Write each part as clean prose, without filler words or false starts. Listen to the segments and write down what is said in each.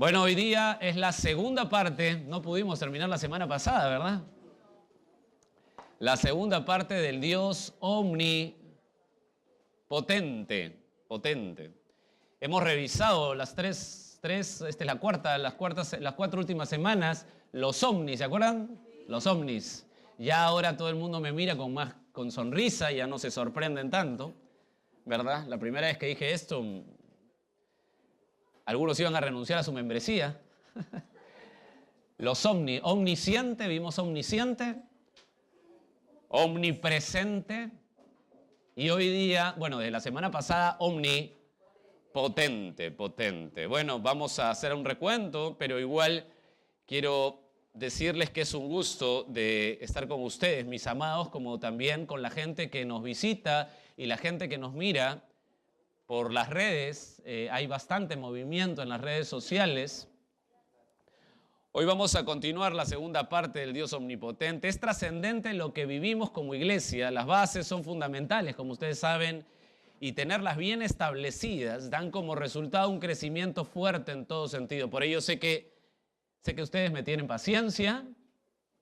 Bueno, hoy día es la segunda parte, no pudimos terminar la semana pasada, ¿verdad? La segunda parte del Dios omnipotente, potente. Hemos revisado las las cuatro últimas semanas, los ovnis, ¿se acuerdan? Los ovnis. Ya ahora todo el mundo me mira con sonrisa, ya no se sorprenden tanto, ¿verdad? La primera vez que dije esto, algunos iban a renunciar a su membresía. Los omnisciente, vimos omnisciente, omnipresente y hoy día, bueno, desde la semana pasada, omnipotente, potente. Bueno, vamos a hacer un recuento, pero igual quiero decirles que es un gusto de estar con ustedes, mis amados, como también con la gente que nos visita y la gente que nos mira por las redes. Hay bastante movimiento en las redes sociales. Hoy vamos a continuar la segunda parte del Dios omnipotente. Es trascendente lo que vivimos como iglesia. Las bases son fundamentales, como ustedes saben, y tenerlas bien establecidas dan como resultado un crecimiento fuerte en todo sentido. Por ello sé que ustedes me tienen paciencia,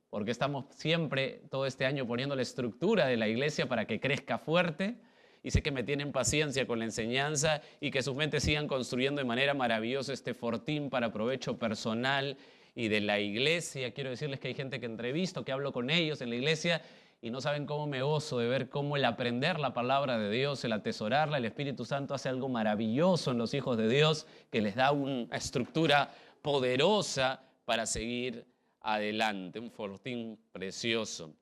porque estamos siempre todo este año poniendo la estructura de la iglesia para que crezca fuerte. Y sé que me tienen paciencia con la enseñanza y que sus mentes sigan construyendo de manera maravillosa este fortín para provecho personal y de la iglesia. Quiero decirles que hay gente que entrevisto, que hablo con ellos en la iglesia y no saben cómo me gozo de ver cómo el aprender la palabra de Dios, el atesorarla, el Espíritu Santo hace algo maravilloso en los hijos de Dios que les da una estructura poderosa para seguir adelante, un fortín precioso.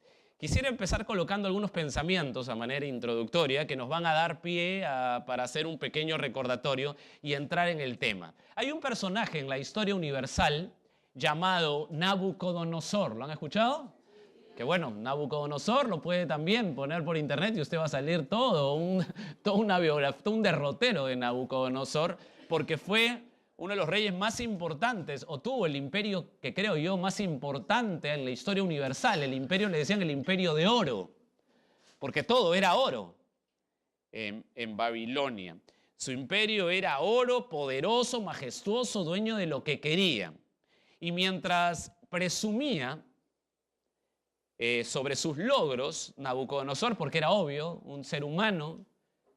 Quisiera empezar colocando algunos pensamientos a manera introductoria que nos van a dar pie para hacer un pequeño recordatorio y entrar en el tema. Hay un personaje en la historia universal llamado Nabucodonosor. ¿Lo han escuchado? Que bueno, Nabucodonosor lo puede también poner por internet y usted va a salir toda una biografía, todo un derrotero de Nabucodonosor, porque fue uno de los reyes más importantes, o tuvo el imperio que creo yo más importante en la historia universal. El imperio le decían el imperio de oro, porque todo era oro en Babilonia. Su imperio era oro, poderoso, majestuoso, dueño de lo que quería. Y mientras presumía sobre sus logros, Nabucodonosor, porque era obvio, un ser humano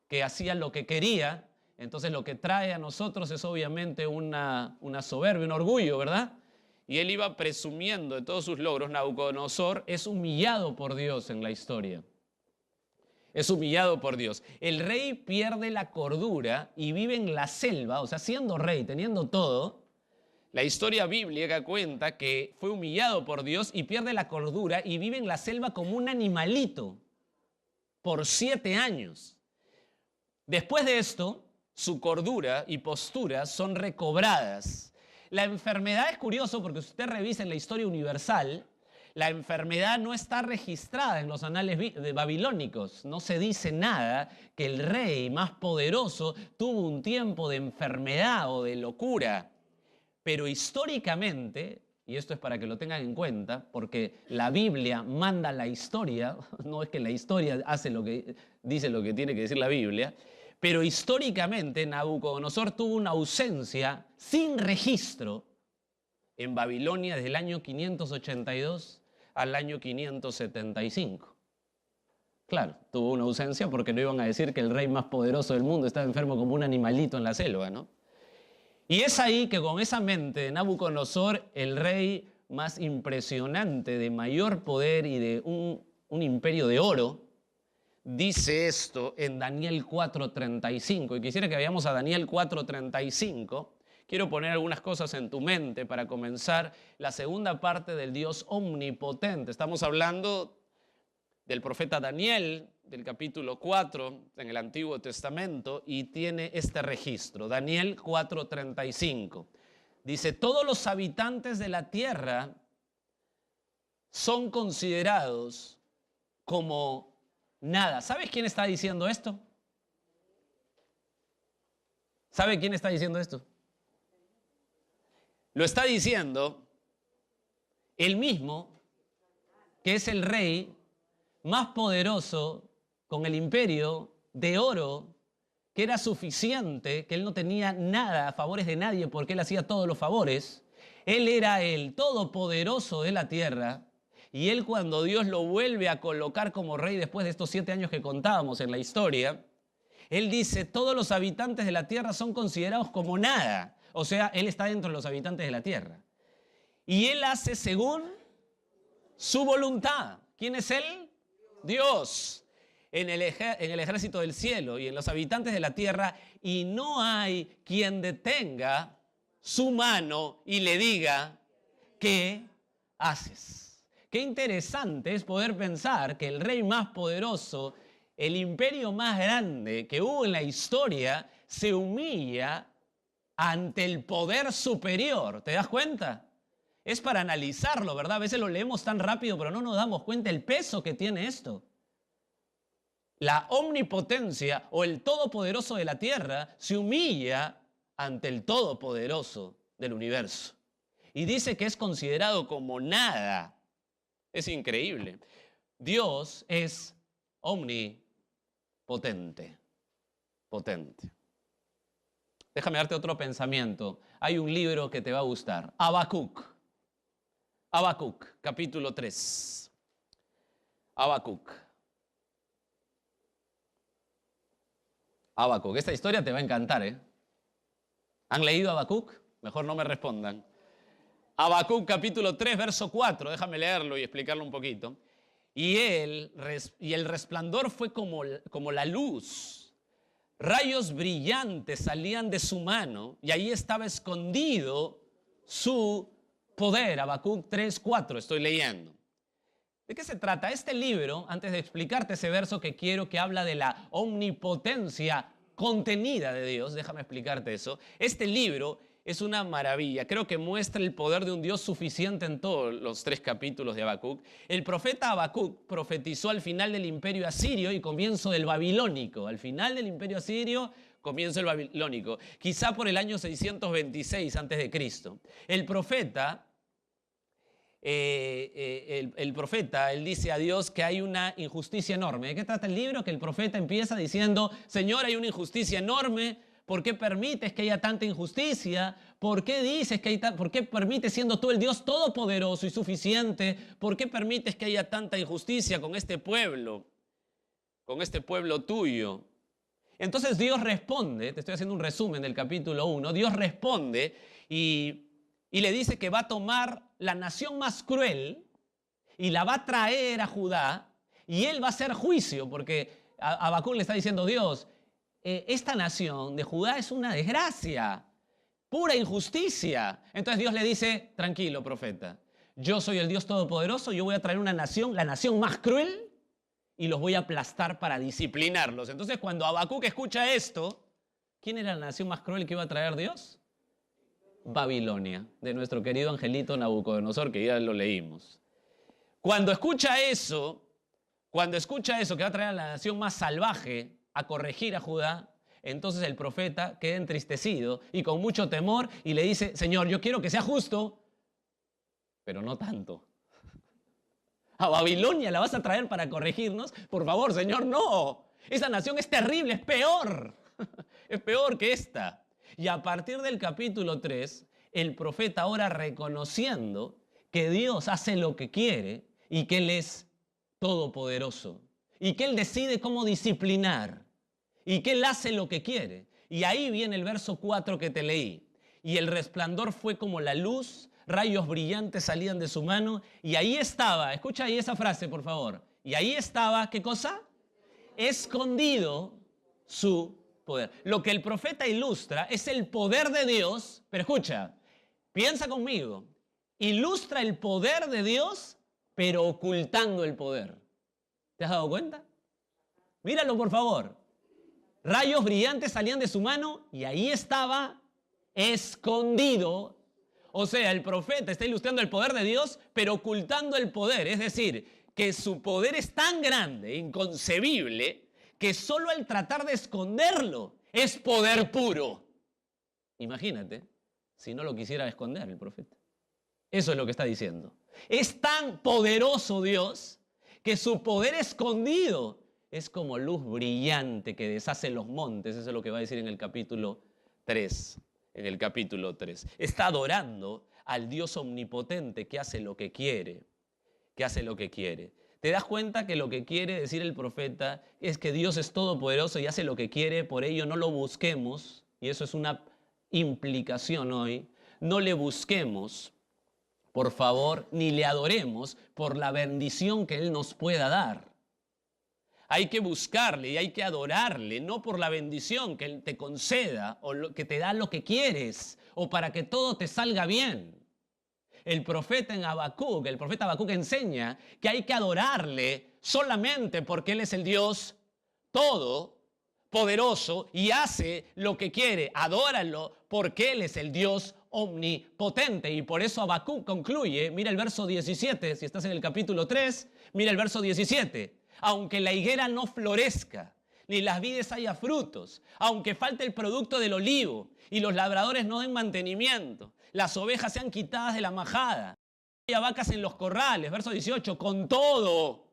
que hacía lo que quería, entonces lo que trae a nosotros es obviamente una soberbia, un orgullo, ¿verdad? Y él iba presumiendo de todos sus logros. Nabucodonosor es humillado por Dios en la historia. Es humillado por Dios. El rey pierde la cordura y vive en la selva, o sea, siendo rey, teniendo todo. La historia bíblica cuenta que fue humillado por Dios y pierde la cordura y vive en la selva como un animalito por 7 años. Después de esto, su cordura y postura son recobradas. La enfermedad es curioso porque si usted revisa en la historia universal, la enfermedad no está registrada en los anales babilónicos. No se dice nada que el rey más poderoso tuvo un tiempo de enfermedad o de locura. Pero históricamente, y esto es para que lo tengan en cuenta, porque la Biblia manda la historia, no es que la historia dice lo que tiene que decir la Biblia, pero históricamente Nabucodonosor tuvo una ausencia sin registro en Babilonia desde el año 582 al año 575. Claro, tuvo una ausencia porque no iban a decir que el rey más poderoso del mundo estaba enfermo como un animalito en la selva, ¿no? Y es ahí que con esa mente de Nabucodonosor, el rey más impresionante, de mayor poder y de un imperio de oro, dice esto en Daniel 4:35. Y quisiera que vayamos a Daniel 4:35. Quiero poner algunas cosas en tu mente para comenzar la segunda parte del Dios omnipotente. Estamos hablando del profeta Daniel, del capítulo 4 en el Antiguo Testamento, y tiene este registro. Daniel 4:35. Dice: todos los habitantes de la tierra son considerados como nada. ¿Sabes quién está diciendo esto? ¿Sabe quién está diciendo esto? Lo está diciendo el mismo que es el rey más poderoso con el imperio de oro que era suficiente, que Él no tenía nada a favores de nadie porque Él hacía todos los favores. Él era el todopoderoso de la tierra. Y Él, cuando Dios lo vuelve a colocar como rey después de estos 7 años que contábamos en la historia, Él dice, todos los habitantes de la tierra son considerados como nada. O sea, Él está dentro de los habitantes de la tierra. Y Él hace según su voluntad. ¿Quién es Él? Dios. En el ejército del cielo y en los habitantes de la tierra. Y no hay quien detenga su mano y le diga, ¿qué haces? Qué interesante es poder pensar que el rey más poderoso, el imperio más grande que hubo en la historia, se humilla ante el poder superior. ¿Te das cuenta? Es para analizarlo, ¿verdad? A veces lo leemos tan rápido, pero no nos damos cuenta el peso que tiene esto. La omnipotencia o el todopoderoso de la tierra se humilla ante el todopoderoso del universo. Y dice que es considerado como nada. Es increíble. Dios es omnipotente. Potente. Déjame darte otro pensamiento. Hay un libro que te va a gustar. Habacuc. Habacuc, capítulo 3. Habacuc. Habacuc. Esta historia te va a encantar, ¿eh? ¿Han leído Habacuc? Mejor no me respondan. Habacuc, capítulo 3, verso 4. Déjame leerlo y explicarlo un poquito. Y el resplandor fue como la luz. Rayos brillantes salían de su mano y ahí estaba escondido su poder. Habacuc 3, 4, estoy leyendo. ¿De qué se trata? Este libro, antes de explicarte ese verso que quiero que habla de la omnipotencia contenida de Dios, déjame explicarte eso. Este libro es una maravilla. Creo que muestra el poder de un Dios suficiente en todos los 3 capítulos de Habacuc. El profeta Habacuc profetizó al final del imperio asirio y comienzo del babilónico. Al final del imperio asirio, comienzo el babilónico. Quizá por el año 626 a.C. El profeta, él dice a Dios que hay una injusticia enorme. ¿De qué trata el libro? Que el profeta empieza diciendo, Señor, hay una injusticia enorme. ¿Por qué permites que haya tanta injusticia? ¿Por qué dices que por qué permites, siendo tú el Dios todopoderoso y suficiente, por qué permites que haya tanta injusticia con este pueblo tuyo? Entonces Dios responde, te estoy haciendo un resumen del capítulo 1, Dios responde y le dice que va a tomar la nación más cruel y la va a traer a Judá y él va a hacer juicio, porque Habacuc le está diciendo, Dios, esta nación de Judá es una desgracia, pura injusticia. Entonces Dios le dice, tranquilo, profeta, yo soy el Dios todopoderoso, yo voy a traer una nación, la nación más cruel, y los voy a aplastar para disciplinarlos. Entonces cuando Habacuc escucha esto, ¿quién era la nación más cruel que iba a traer Dios? Babilonia, de nuestro querido angelito Nabucodonosor, que ya lo leímos. Cuando escucha eso, que va a traer a la nación más salvaje a corregir a Judá, entonces el profeta queda entristecido y con mucho temor y le dice, Señor, yo quiero que sea justo, pero no tanto. ¿A Babilonia la vas a traer para corregirnos? Por favor, Señor, no. Esa nación es terrible, es peor. Es peor que esta. Y a partir del capítulo 3, el profeta ahora reconociendo que Dios hace lo que quiere y que Él es todopoderoso y que Él decide cómo disciplinar y que Él hace lo que quiere. Y ahí viene el verso 4 que te leí. Y el resplandor fue como la luz, rayos brillantes salían de su mano y ahí estaba, escucha ahí esa frase por favor, y ahí estaba, ¿qué cosa? Escondido su poder. Lo que el profeta ilustra es el poder de Dios, pero escucha, piensa conmigo, ilustra el poder de Dios, pero ocultando el poder. ¿Te has dado cuenta? Míralo por favor. Rayos brillantes salían de su mano y ahí estaba escondido. O sea, el profeta está ilustrando el poder de Dios, pero ocultando el poder. Es decir, que su poder es tan grande, inconcebible, que solo al tratar de esconderlo es poder puro. Imagínate si no lo quisiera esconder el profeta. Eso es lo que está diciendo. Es tan poderoso Dios que su poder escondido es como luz brillante que deshace los montes. Eso es lo que va a decir en el capítulo 3. En el capítulo 3. Está adorando al Dios omnipotente que hace lo que quiere. Que hace lo que quiere. ¿Te das cuenta que lo que quiere decir el profeta es que Dios es todopoderoso y hace lo que quiere? Por ello no lo busquemos, y eso es una implicación hoy. No le busquemos, por favor, ni le adoremos por la bendición que Él nos pueda dar. Hay que buscarle y hay que adorarle, no por la bendición que Él te conceda o que te da lo que quieres o para que todo te salga bien. El profeta Habacuc enseña que hay que adorarle solamente porque Él es el Dios todopoderoso y hace lo que quiere. Adóralo porque Él es el Dios omnipotente. Y por eso Habacuc concluye, mira el verso 17, si estás en el capítulo 3, mira el verso 17. Aunque la higuera no florezca, ni las vides haya frutos, aunque falte el producto del olivo y los labradores no den mantenimiento, las ovejas sean quitadas de la majada, y haya vacas en los corrales, verso 18, con todo,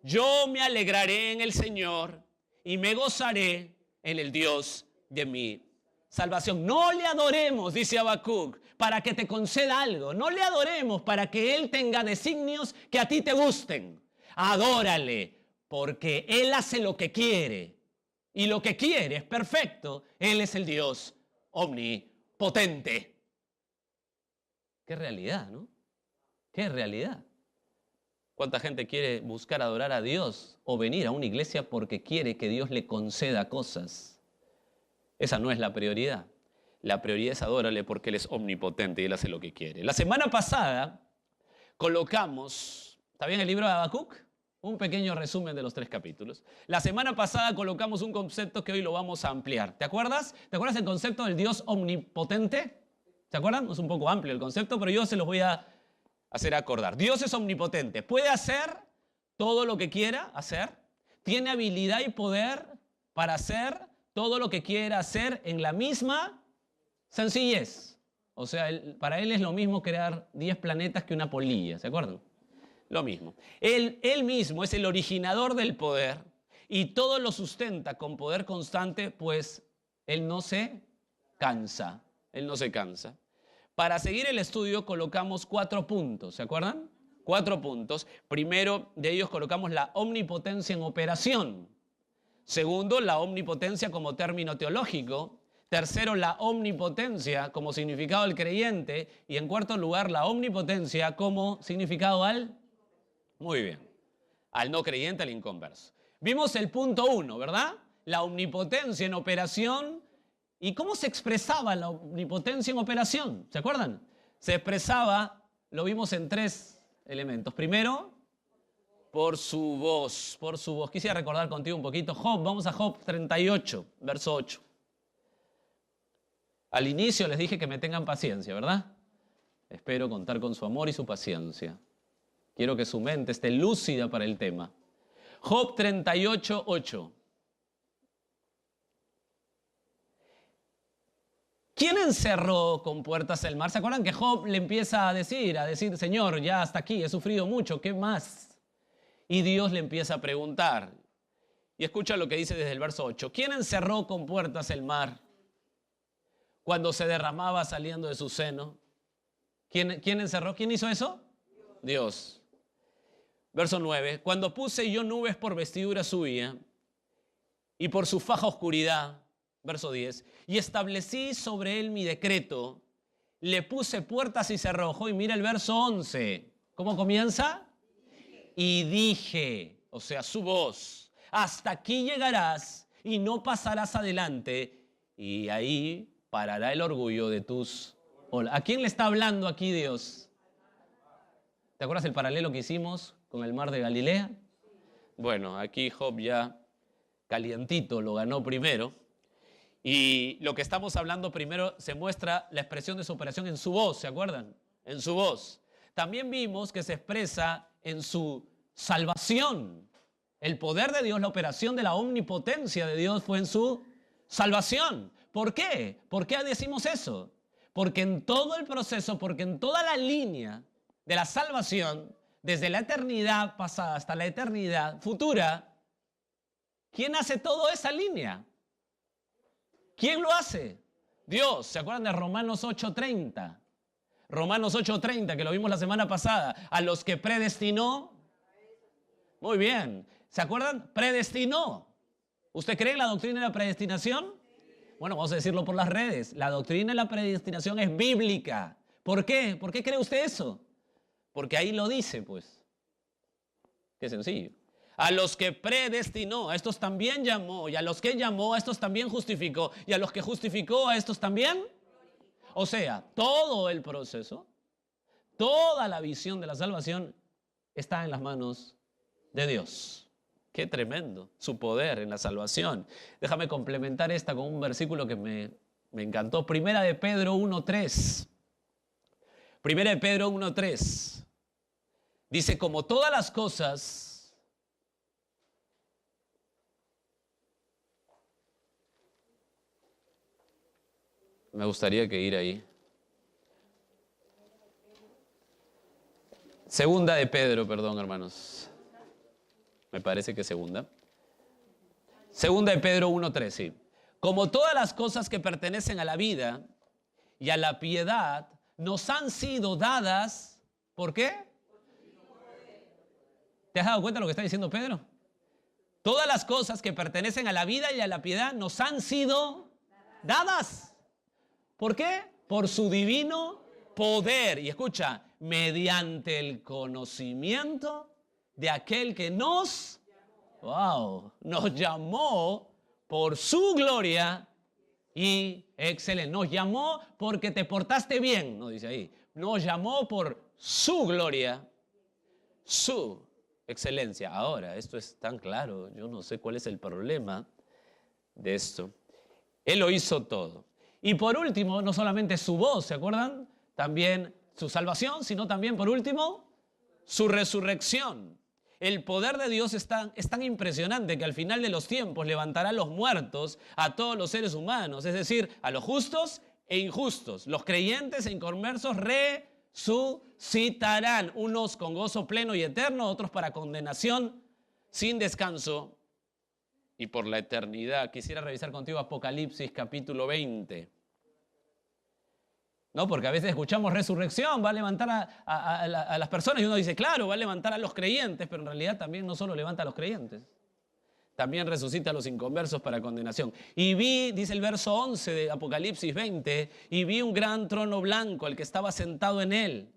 yo me alegraré en el Señor y me gozaré en el Dios de mi salvación. No le adoremos, dice Habacuc, para que te conceda algo. No le adoremos para que Él tenga designios que a ti te gusten. Adórale, porque Él hace lo que quiere. Y lo que quiere es perfecto. Él es el Dios omnipotente. Qué realidad, ¿no? Qué realidad. ¿Cuánta gente quiere buscar adorar a Dios o venir a una iglesia porque quiere que Dios le conceda cosas? Esa no es la prioridad. La prioridad es adórale porque Él es omnipotente y Él hace lo que quiere. La semana pasada colocamos, ¿está bien el libro de Habacuc? Un pequeño resumen de los 3 capítulos. La semana pasada colocamos un concepto que hoy lo vamos a ampliar. ¿Te acuerdas? ¿Te acuerdas el concepto del Dios omnipotente? ¿Se acuerdan? Es un poco amplio el concepto, pero yo se los voy a hacer acordar. Dios es omnipotente. Puede hacer todo lo que quiera hacer. Tiene habilidad y poder para hacer todo lo que quiera hacer en la misma sencillez. O sea, para Él es lo mismo crear 10 planetas que una polilla. ¿Se acuerdan? Lo mismo. Él mismo es el originador del poder y todo lo sustenta con poder constante, pues Él no se cansa. Él no se cansa. Para seguir el estudio colocamos 4 puntos, ¿se acuerdan? 4 puntos. Primero de ellos colocamos la omnipotencia en operación. Segundo, la omnipotencia como término teológico. Tercero, la omnipotencia como significado del creyente. Y en cuarto lugar, la omnipotencia como significado al... Muy bien. Al no creyente, al inconverso. Vimos el punto 1, ¿verdad? La omnipotencia en operación. ¿Y cómo se expresaba la omnipotencia en operación? ¿Se acuerdan? Se expresaba, lo vimos en 3 elementos. Primero, por su voz, por su voz. Quisiera recordar contigo un poquito Job. Vamos a Job 38, verso 8. Al inicio les dije que me tengan paciencia, ¿verdad? Espero contar con su amor y su paciencia. Quiero que su mente esté lúcida para el tema. Job 38, 8. ¿Quién encerró con puertas el mar? ¿Se acuerdan que Job le empieza a decir, Señor, ya hasta aquí, he sufrido mucho, ¿qué más? Y Dios le empieza a preguntar. Y escucha lo que dice desde el verso 8. ¿Quién encerró con puertas el mar cuando se derramaba saliendo de su seno? ¿Quién encerró? ¿Quién hizo eso? Dios. Verso 9. Cuando puse yo nubes por vestidura suya y por su faja oscuridad. Verso 10. Y establecí sobre él mi decreto, le puse puertas y cerrojo. Y mira el verso 11. ¿Cómo comienza? Y dije, o sea, su voz, hasta aquí llegarás y no pasarás adelante. Y ahí parará el orgullo de tus olas. ¿A quién le está hablando aquí Dios? ¿Te acuerdas el paralelo que hicimos con el mar de Galilea? Bueno, aquí Job ya calientito lo ganó primero. Y lo que estamos hablando primero se muestra la expresión de su operación en su voz, ¿se acuerdan? En su voz. También vimos que se expresa en su salvación. El poder de Dios, la operación de la omnipotencia de Dios fue en su salvación. ¿Por qué? ¿Por qué decimos eso? Porque en todo el proceso, porque en toda la línea de la salvación, desde la eternidad pasada hasta la eternidad futura, ¿Quién hace toda esa línea? ¿Quién lo hace? Dios. ¿Se acuerdan de Romanos 8:30? Romanos 8:30, que lo vimos la semana pasada. A los que predestinó. Muy bien. ¿Se acuerdan? Predestinó. ¿Usted cree en la doctrina de la predestinación? Bueno, vamos a decirlo por las redes. La doctrina de la predestinación es bíblica. ¿Por qué? ¿Por qué cree usted eso? Porque ahí lo dice, pues. Qué sencillo. A los que predestinó, a estos también llamó. Y a los que llamó, a estos también justificó. Y a los que justificó, a estos también. O sea, todo el proceso, toda la visión de la salvación está en las manos de Dios. Qué tremendo, su poder en la salvación. Déjame complementar esta con un versículo que me encantó. Primera de Pedro 1:3. Primera de Pedro 1:3. Dice, como todas las cosas me gustaría que ir ahí. Segunda de Pedro, perdón, hermanos. Me parece que segunda. Segunda de Pedro 1:3, sí. Como todas las cosas que pertenecen a la vida y a la piedad nos han sido dadas, ¿por qué? ¿Te has dado cuenta de lo que está diciendo Pedro? Todas las cosas que pertenecen a la vida y a la piedad nos han sido dadas. ¿Por qué? Por su divino poder. Y escucha, mediante el conocimiento de aquel que nos llamó por su gloria y excelencia. Nos llamó porque te portaste bien, no dice ahí. Nos llamó por su gloria, su excelencia. Ahora, esto es tan claro, yo no sé cuál es el problema de esto. Él lo hizo todo. Y por último, no solamente su voz, ¿se acuerdan? También su salvación, sino también, por último, su resurrección. El poder de Dios es tan impresionante que al final de los tiempos levantará a los muertos, a todos los seres humanos, es decir, a los justos e injustos. Los creyentes e inconversos resucitarán, unos con gozo pleno y eterno, otros para condenación sin descanso y por la eternidad. Quisiera revisar contigo Apocalipsis capítulo 20. No, porque a veces escuchamos resurrección, va a levantar a las personas y uno dice, claro, va a levantar a los creyentes, pero en realidad también no solo levanta a los creyentes, también resucita a los inconversos para condenación. Y vi, dice el verso 11 de Apocalipsis 20, y vi un gran trono blanco, el que estaba sentado en él,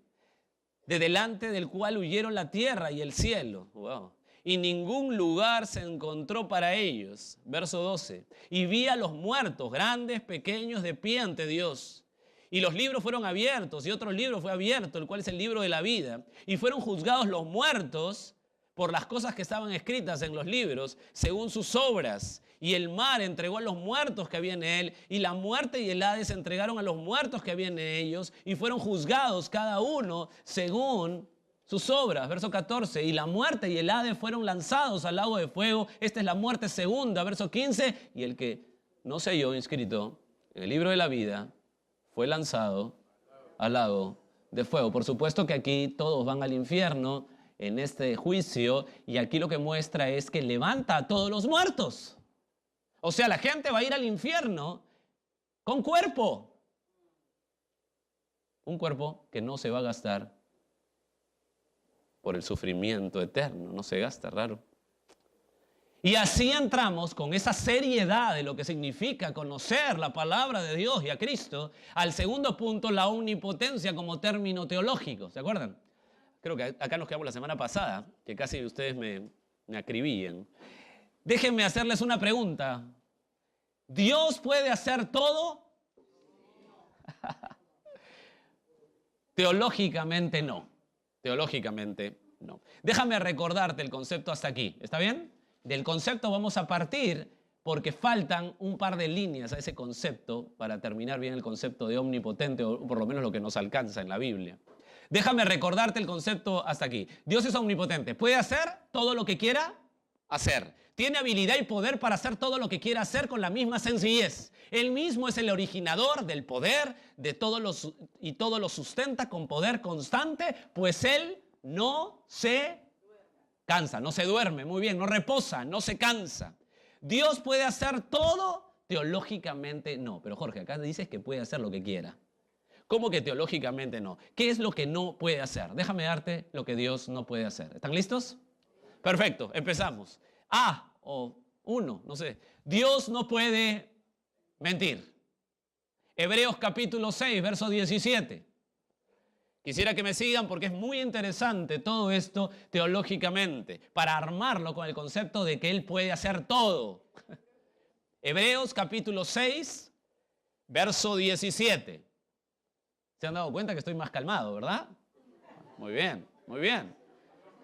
de delante del cual huyeron la tierra y el cielo. Wow. Y ningún lugar se encontró para ellos. Verso 12. Y vi a los muertos, grandes, pequeños, de pie ante Dios. Y los libros fueron abiertos, y otro libro fue abierto, el cual es el libro de la vida. Y fueron juzgados los muertos por las cosas que estaban escritas en los libros, según sus obras. Y el mar entregó a los muertos que había en él, y la muerte y el Hades entregaron a los muertos que había en ellos, y fueron juzgados cada uno según sus obras. Verso 14, y la muerte y el Hades fueron lanzados al lago de fuego. Esta es la muerte segunda. Verso 15, y el que no se halló inscrito en el libro de la vida fue lanzado al lago de fuego. Por supuesto que aquí todos van al infierno en este juicio, y aquí lo que muestra es que levanta a todos los muertos. O sea, la gente va a ir al infierno con cuerpo. Un cuerpo que no se va a gastar por el sufrimiento eterno, no se gasta, raro. Y así entramos con esa seriedad de lo que significa conocer la palabra de Dios y a Cristo al segundo punto, la omnipotencia como término teológico. ¿Se acuerdan? Creo que acá nos quedamos la semana pasada, que casi ustedes me acribillan. Déjenme hacerles una pregunta. ¿Dios puede hacer todo? Teológicamente no. Teológicamente no. Déjame recordarte el concepto hasta aquí. ¿Está bien? Del concepto vamos a partir porque faltan un par de líneas a ese concepto para terminar bien el concepto de omnipotente, o por lo menos lo que nos alcanza en la Biblia. Déjame recordarte el concepto hasta aquí. Dios es omnipotente. Puede hacer todo lo que quiera hacer. Tiene habilidad y poder para hacer todo lo que quiera hacer con la misma sencillez. Él mismo es el originador del poder y todo lo sustenta con poder constante, pues Él no se cansa, no se duerme, muy bien, no reposa, no se cansa. ¿Dios puede hacer todo? Teológicamente no. Pero Jorge, acá dices que puede hacer lo que quiera. ¿Cómo que teológicamente no? ¿Qué es lo que no puede hacer? Déjame darte lo que Dios no puede hacer. ¿Están listos? Perfecto, empezamos. A o 1, no sé. Dios no puede mentir. Hebreos capítulo 6, verso 17. Quisiera que me sigan porque es muy interesante todo esto teológicamente, para armarlo con el concepto de que Él puede hacer todo. Hebreos capítulo 6, verso 17. ¿Se han dado cuenta que estoy más calmado, verdad? Muy bien, muy bien.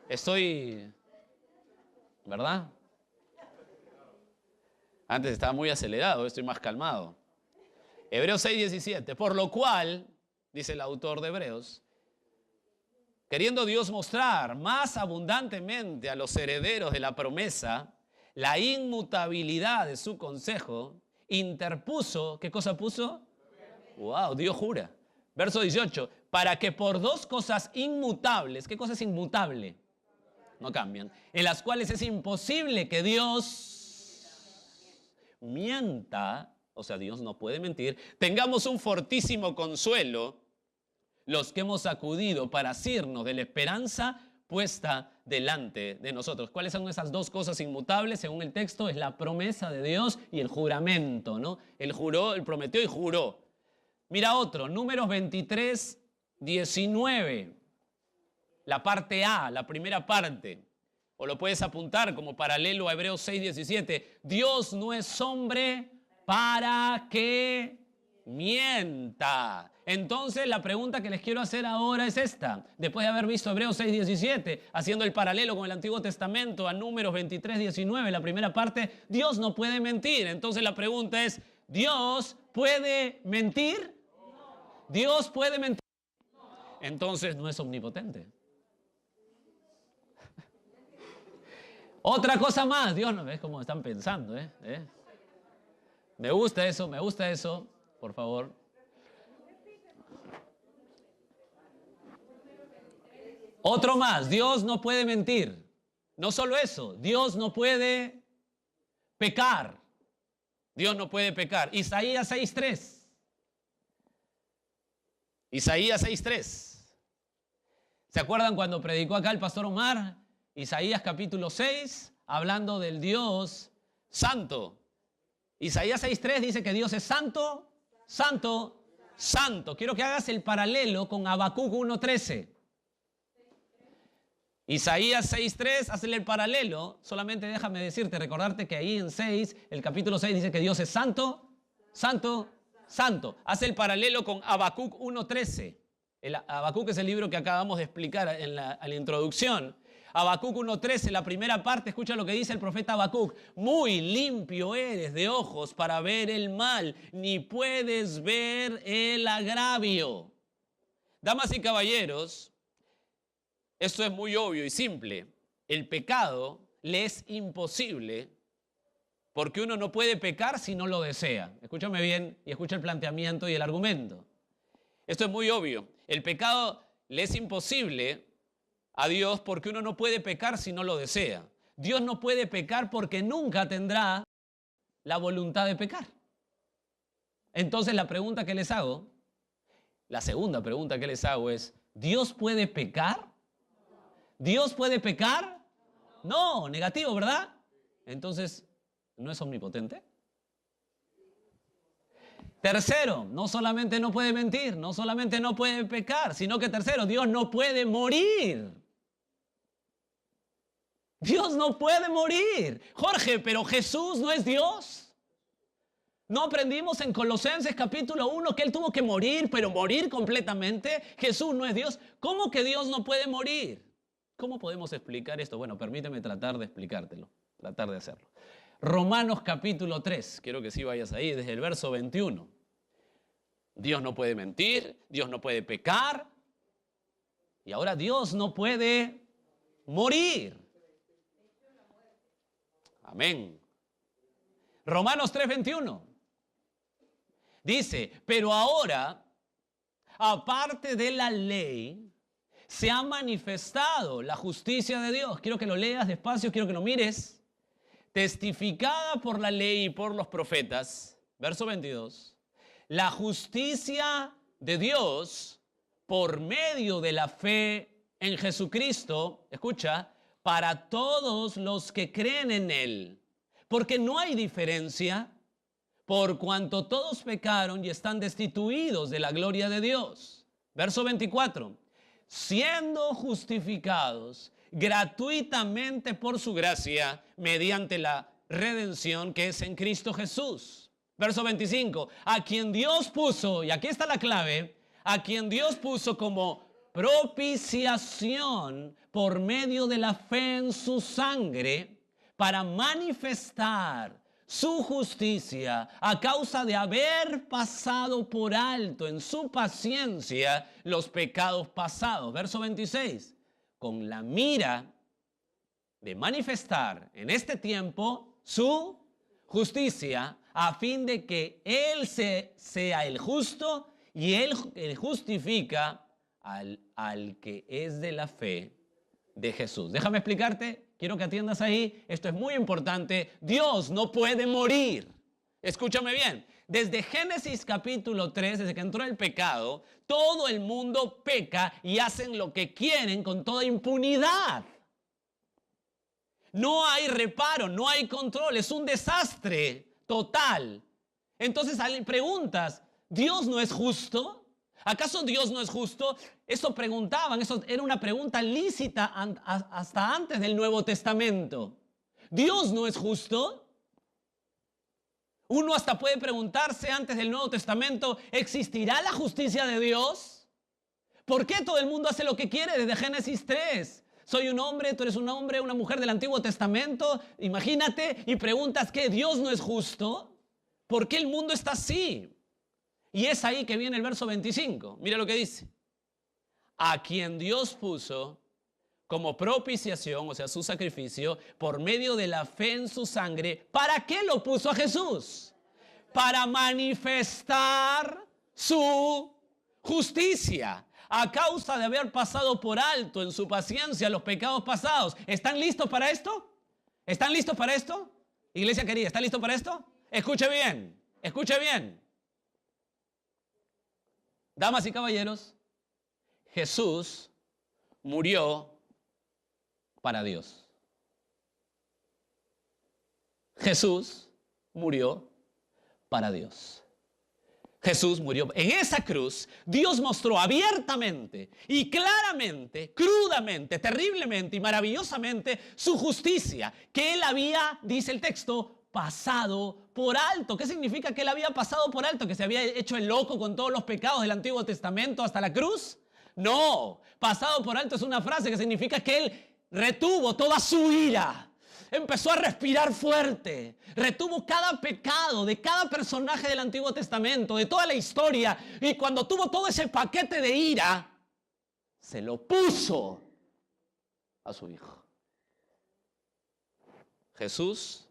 Estoy, ¿verdad? Antes estaba muy acelerado, estoy más calmado. Hebreos 6, 17. Por lo cual, dice el autor de Hebreos, queriendo Dios mostrar más abundantemente a los herederos de la promesa la inmutabilidad de su consejo, interpuso, ¿qué cosa puso? Wow, Dios jura. Verso 18, para que por dos cosas inmutables, ¿qué cosa es inmutable? No cambian. En las cuales es imposible que Dios mienta, o sea, Dios no puede mentir, tengamos un fortísimo consuelo, los que hemos acudido para asirnos de la esperanza puesta delante de nosotros. ¿Cuáles son esas dos cosas inmutables? Según el texto, es la promesa de Dios y el juramento, ¿no? Él juró, él prometió y juró. Mira otro, Números 23, 19. La parte A, la primera parte. O lo puedes apuntar como paralelo a Hebreos 6, 17. Dios no es hombre para que mienta. Entonces la pregunta que les quiero hacer ahora es esta. Después de haber visto Hebreos 6, 17, haciendo el paralelo con el Antiguo Testamento a Números 23, 19, la primera parte, Dios no puede mentir. Entonces la pregunta es, ¿Dios puede mentir? ¿Dios puede mentir? Entonces no es omnipotente. Otra cosa más, Dios no ves cómo están pensando, Me gusta eso, por favor. Otro más, Dios no puede mentir. No solo eso, Dios no puede pecar. Dios no puede pecar. Isaías 6:3. Isaías 6:3. ¿Se acuerdan cuando predicó acá el pastor Omar? Isaías capítulo 6, hablando del Dios santo. Isaías 6:3 dice que Dios es santo, santo, santo. Quiero que hagas el paralelo con Habacuc 1:13. Isaías 6:3, hazle el paralelo. Solamente déjame decirte, recordarte que ahí en 6, el capítulo 6 dice que Dios es santo, santo, santo. Haz el paralelo con Habacuc 1:13. Habacuc es el libro que acabamos de explicar en la introducción. Habacuc 1:13, la primera parte, escucha lo que dice el profeta Habacuc. Muy limpio eres de ojos para ver el mal, ni puedes ver el agravio. Damas y caballeros, esto es muy obvio y simple. El pecado le es imposible porque uno no puede pecar si no lo desea. Escúchame bien y escucha el planteamiento y el argumento. Esto es muy obvio. El pecado le es imposible a Dios porque uno no puede pecar si no lo desea. Dios no puede pecar porque nunca tendrá la voluntad de pecar. Entonces la pregunta que les hago, la segunda pregunta que les hago es, ¿Dios puede pecar? ¿Dios puede pecar? No, negativo, ¿verdad? Entonces, ¿no es omnipotente? Tercero, no solamente no puede mentir, no solamente no puede pecar, sino que tercero, Dios no puede morir. Dios no puede morir. Jorge, pero Jesús no es Dios. ¿No aprendimos en Colosenses capítulo 1 que Él tuvo que morir, pero morir completamente? Jesús no es Dios. ¿Cómo que Dios no puede morir? ¿Cómo podemos explicar esto? Bueno, permíteme tratar de explicártelo, tratar de hacerlo. Romanos capítulo 3, quiero que sí vayas ahí, desde el verso 21. Dios no puede mentir, Dios no puede pecar, y ahora Dios no puede morir. Amén. Romanos 3:21 dice, pero ahora, aparte de la ley, se ha manifestado la justicia de Dios. Quiero que lo leas despacio, quiero que lo mires. testificada por la ley y por los profetas, verso 22, la justicia de Dios por medio de la fe en Jesucristo, escucha, para todos los que creen en Él, porque no hay diferencia, por cuanto todos pecaron y están destituidos de la gloria de Dios. Verso 24, siendo justificados gratuitamente por su gracia, mediante la redención que es en Cristo Jesús. Verso 25, a quien Dios puso, y aquí está la clave, a quien Dios puso como propiciación por medio de la fe en su sangre, para manifestar su justicia a causa de haber pasado por alto en su paciencia los pecados pasados. Verso 26, con la mira de manifestar en este tiempo su justicia, a fin de que Él sea el justo y Él justifica al que es de la fe de Jesús. Déjame explicarte, quiero que atiendas ahí, esto es muy importante. Dios no puede morir. Escúchame bien, desde Génesis capítulo 3, desde que entró el pecado, todo el mundo peca y hacen lo que quieren con toda impunidad. No hay reparo, no hay control, es un desastre total. Entonces preguntas, ¿Dios no es justo? ¿Acaso Dios no es justo? Eso preguntaban, eso era una pregunta lícita hasta antes del Nuevo Testamento. ¿Dios no es justo? Uno hasta puede preguntarse antes del Nuevo Testamento, ¿existirá la justicia de Dios? ¿Por qué todo el mundo hace lo que quiere desde Génesis 3? Soy un hombre, tú eres un hombre, una mujer del Antiguo Testamento, imagínate, y preguntas que ¿Dios no es justo? ¿Por qué el mundo está así? Y es ahí que viene el verso 25. Mira lo que dice. A quien Dios puso como propiciación, o sea, su sacrificio, por medio de la fe en su sangre. ¿Para qué lo puso a Jesús? Para manifestar su justicia, a causa de haber pasado por alto en su paciencia los pecados pasados. ¿Están listos para esto? ¿Están listos para esto? Iglesia querida, ¿están listos para esto? Escuche bien, escuche bien. Damas y caballeros, Jesús murió para Dios. Jesús murió para Dios. Jesús murió. En esa cruz, Dios mostró abiertamente y claramente, crudamente, terriblemente y maravillosamente su justicia, que Él había, dice el texto, pasado por alto. ¿Qué significa que Él había pasado por alto? ¿Que se había hecho el loco con todos los pecados del Antiguo Testamento hasta la cruz? No, pasado por alto es una frase que significa que Él retuvo toda su ira. Empezó a respirar fuerte, retuvo cada pecado de cada personaje del Antiguo Testamento, de toda la historia, y cuando tuvo todo ese paquete de ira, se lo puso a su Hijo. Jesús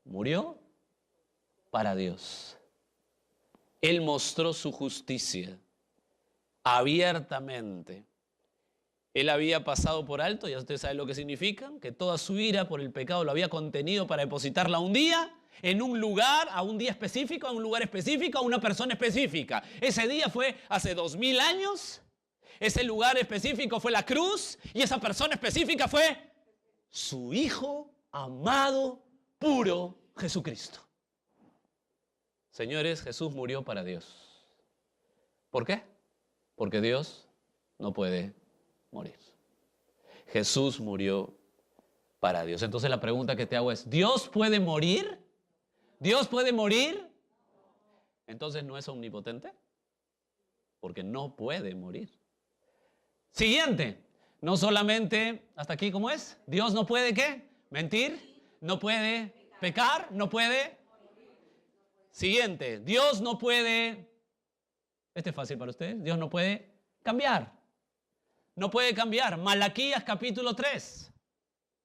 murió para Dios. Él mostró su justicia abiertamente. Él había pasado por alto, ya usted sabe lo que significa, que toda su ira por el pecado lo había contenido para depositarla un día, en un lugar, a un día específico, a un lugar específico, a una persona específica. Ese día fue hace 2000 años, ese lugar específico fue la cruz y esa persona específica fue su Hijo amado, puro Jesucristo. Señores, Jesús murió para Dios. ¿Por qué? Porque Dios no puede morir. Jesús murió para Dios. Entonces la pregunta que te hago es, ¿Dios puede morir? ¿Dios puede morir? Entonces no es omnipotente, porque no puede morir. Siguiente, no solamente, hasta aquí, ¿cómo es? Dios no puede, ¿qué? Mentir, no puede pecar, no puede. Siguiente, Dios no puede, este es fácil para ustedes, Dios no puede cambiar. No puede cambiar. Malaquías capítulo 3,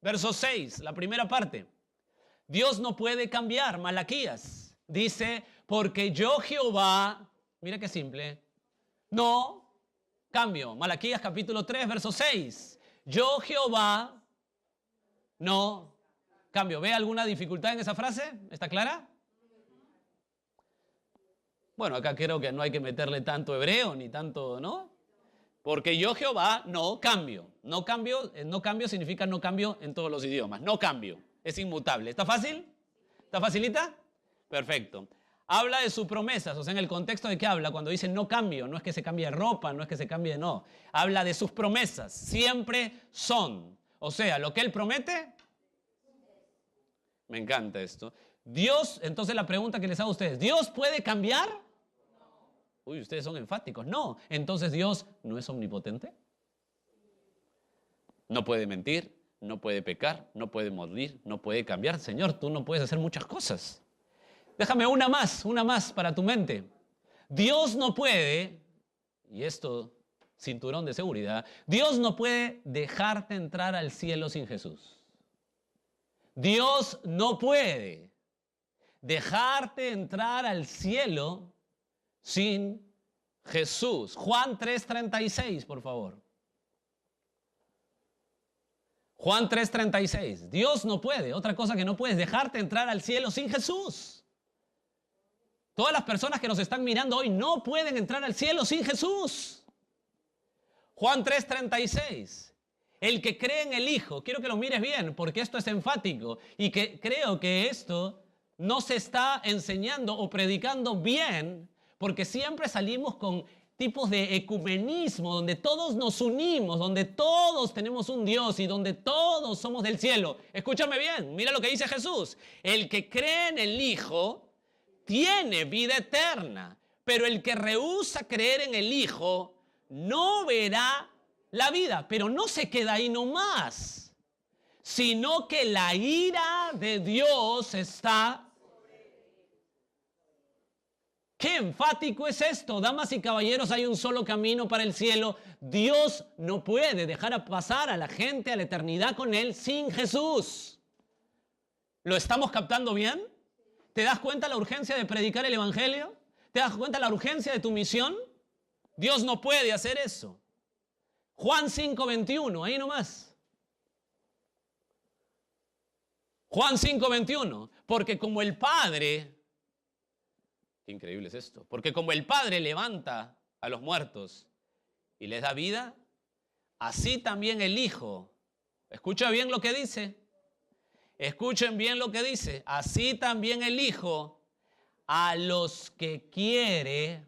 verso 6, la primera parte. Dios no puede cambiar. Malaquías dice, porque yo Jehová, mira qué simple, no cambio. Malaquías capítulo 3, verso 6. Yo Jehová no Cambio. ¿Ve alguna dificultad en esa frase? ¿Está clara? Bueno, acá creo que no hay que meterle tanto hebreo ni tanto, ¿no? Porque yo, Jehová, no cambio. No cambio, no cambio significa no cambio en todos los idiomas. No cambio. Es inmutable. ¿Está fácil? ¿Está facilita? Perfecto. Habla de sus promesas, o sea, en el contexto de qué habla, cuando dice no cambio, no es que se cambie de ropa, no es que se cambie de no. Habla de sus promesas, siempre son. O sea, lo que Él promete, me encanta esto. Dios, entonces la pregunta que les hago a ustedes, ¿Dios puede cambiar? Uy, ustedes son enfáticos. No, entonces Dios no es omnipotente. No puede mentir, no puede pecar, no puede morir, no puede cambiar. Señor, tú no puedes hacer muchas cosas. Déjame una más para tu mente. Dios no puede, y esto, cinturón de seguridad, Dios no puede dejarte entrar al cielo sin Jesús. Dios no puede dejarte entrar al cielo sin Jesús. Juan 3:36, por favor. Juan 3:36. Dios no puede, otra cosa que no puede es dejarte entrar al cielo sin Jesús. Todas las personas que nos están mirando hoy no pueden entrar al cielo sin Jesús. Juan 3:36. El que cree en el Hijo, quiero que lo mires bien porque esto es enfático y que creo que esto no se está enseñando o predicando bien porque siempre salimos con tipos de ecumenismo donde todos nos unimos, donde todos tenemos un Dios y donde todos somos del cielo. Escúchame bien, mira lo que dice Jesús. El que cree en el Hijo tiene vida eterna, pero el que rehúsa creer en el Hijo no verá la vida, pero no se queda ahí nomás, sino que la ira de Dios está. ¡Qué enfático es esto! Damas y caballeros, hay un solo camino para el cielo. Dios no puede dejar pasar a la gente a la eternidad con Él sin Jesús. ¿Lo estamos captando bien? ¿Te das cuenta la urgencia de predicar el Evangelio? ¿Te das cuenta la urgencia de tu misión? Dios no puede hacer eso. Juan 5:21, ahí nomás. Juan 5:21, porque como el Padre, qué increíble es esto, porque como el Padre levanta a los muertos y les da vida, así también el Hijo, escucha bien lo que dice, escuchen bien lo que dice, así también el Hijo a los que quiere.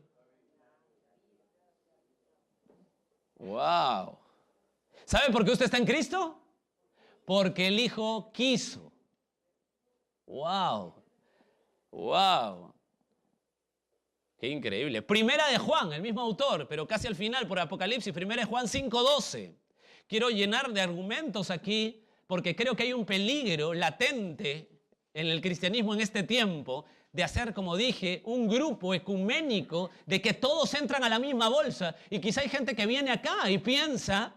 Wow. ¿Sabe por qué usted está en Cristo? Porque el Hijo quiso. Wow. Wow. Qué increíble. Primera de Juan, el mismo autor, pero casi al final por Apocalipsis. Primera de Juan 5:12. Quiero llenar de argumentos aquí porque creo que hay un peligro latente en el cristianismo en este tiempo de hacer, como dije, un grupo ecuménico de que todos entran a la misma bolsa. Y quizá hay gente que viene acá y piensa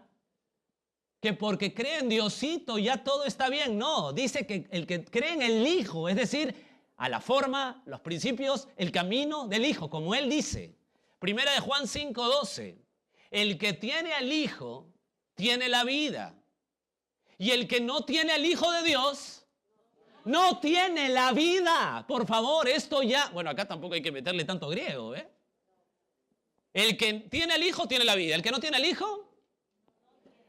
que porque cree en Diosito ya todo está bien. No, dice que el que cree en el Hijo, es decir, a la forma, los principios, el camino del Hijo, como Él dice. Primera de Juan 5:12. El que tiene al Hijo tiene la vida. Y el que no tiene al Hijo de Dios no tiene la vida. Por favor, esto ya. Bueno, acá tampoco hay que meterle tanto griego, ¿eh? El que tiene al Hijo tiene la vida. El que no tiene al Hijo.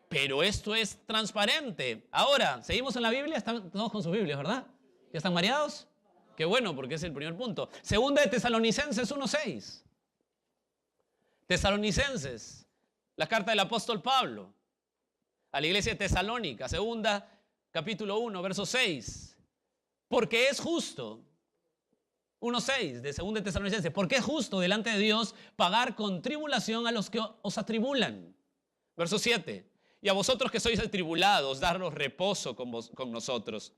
Pero esto es transparente. Ahora, seguimos en la Biblia. Están todos con sus Biblias, ¿verdad? ¿Ya están mareados? Qué bueno, porque es el primer punto. Segunda de Tesalonicenses 1:6. Tesalonicenses, la carta del apóstol Pablo a la iglesia de Tesalónica, segunda, capítulo 1, verso 6. Porque es justo, 1:6 de segunda de Tesalonicenses, porque es justo delante de Dios pagar con tribulación a los que os atribulan. Verso 7. Y a vosotros que sois atribulados, daros reposo con nosotros.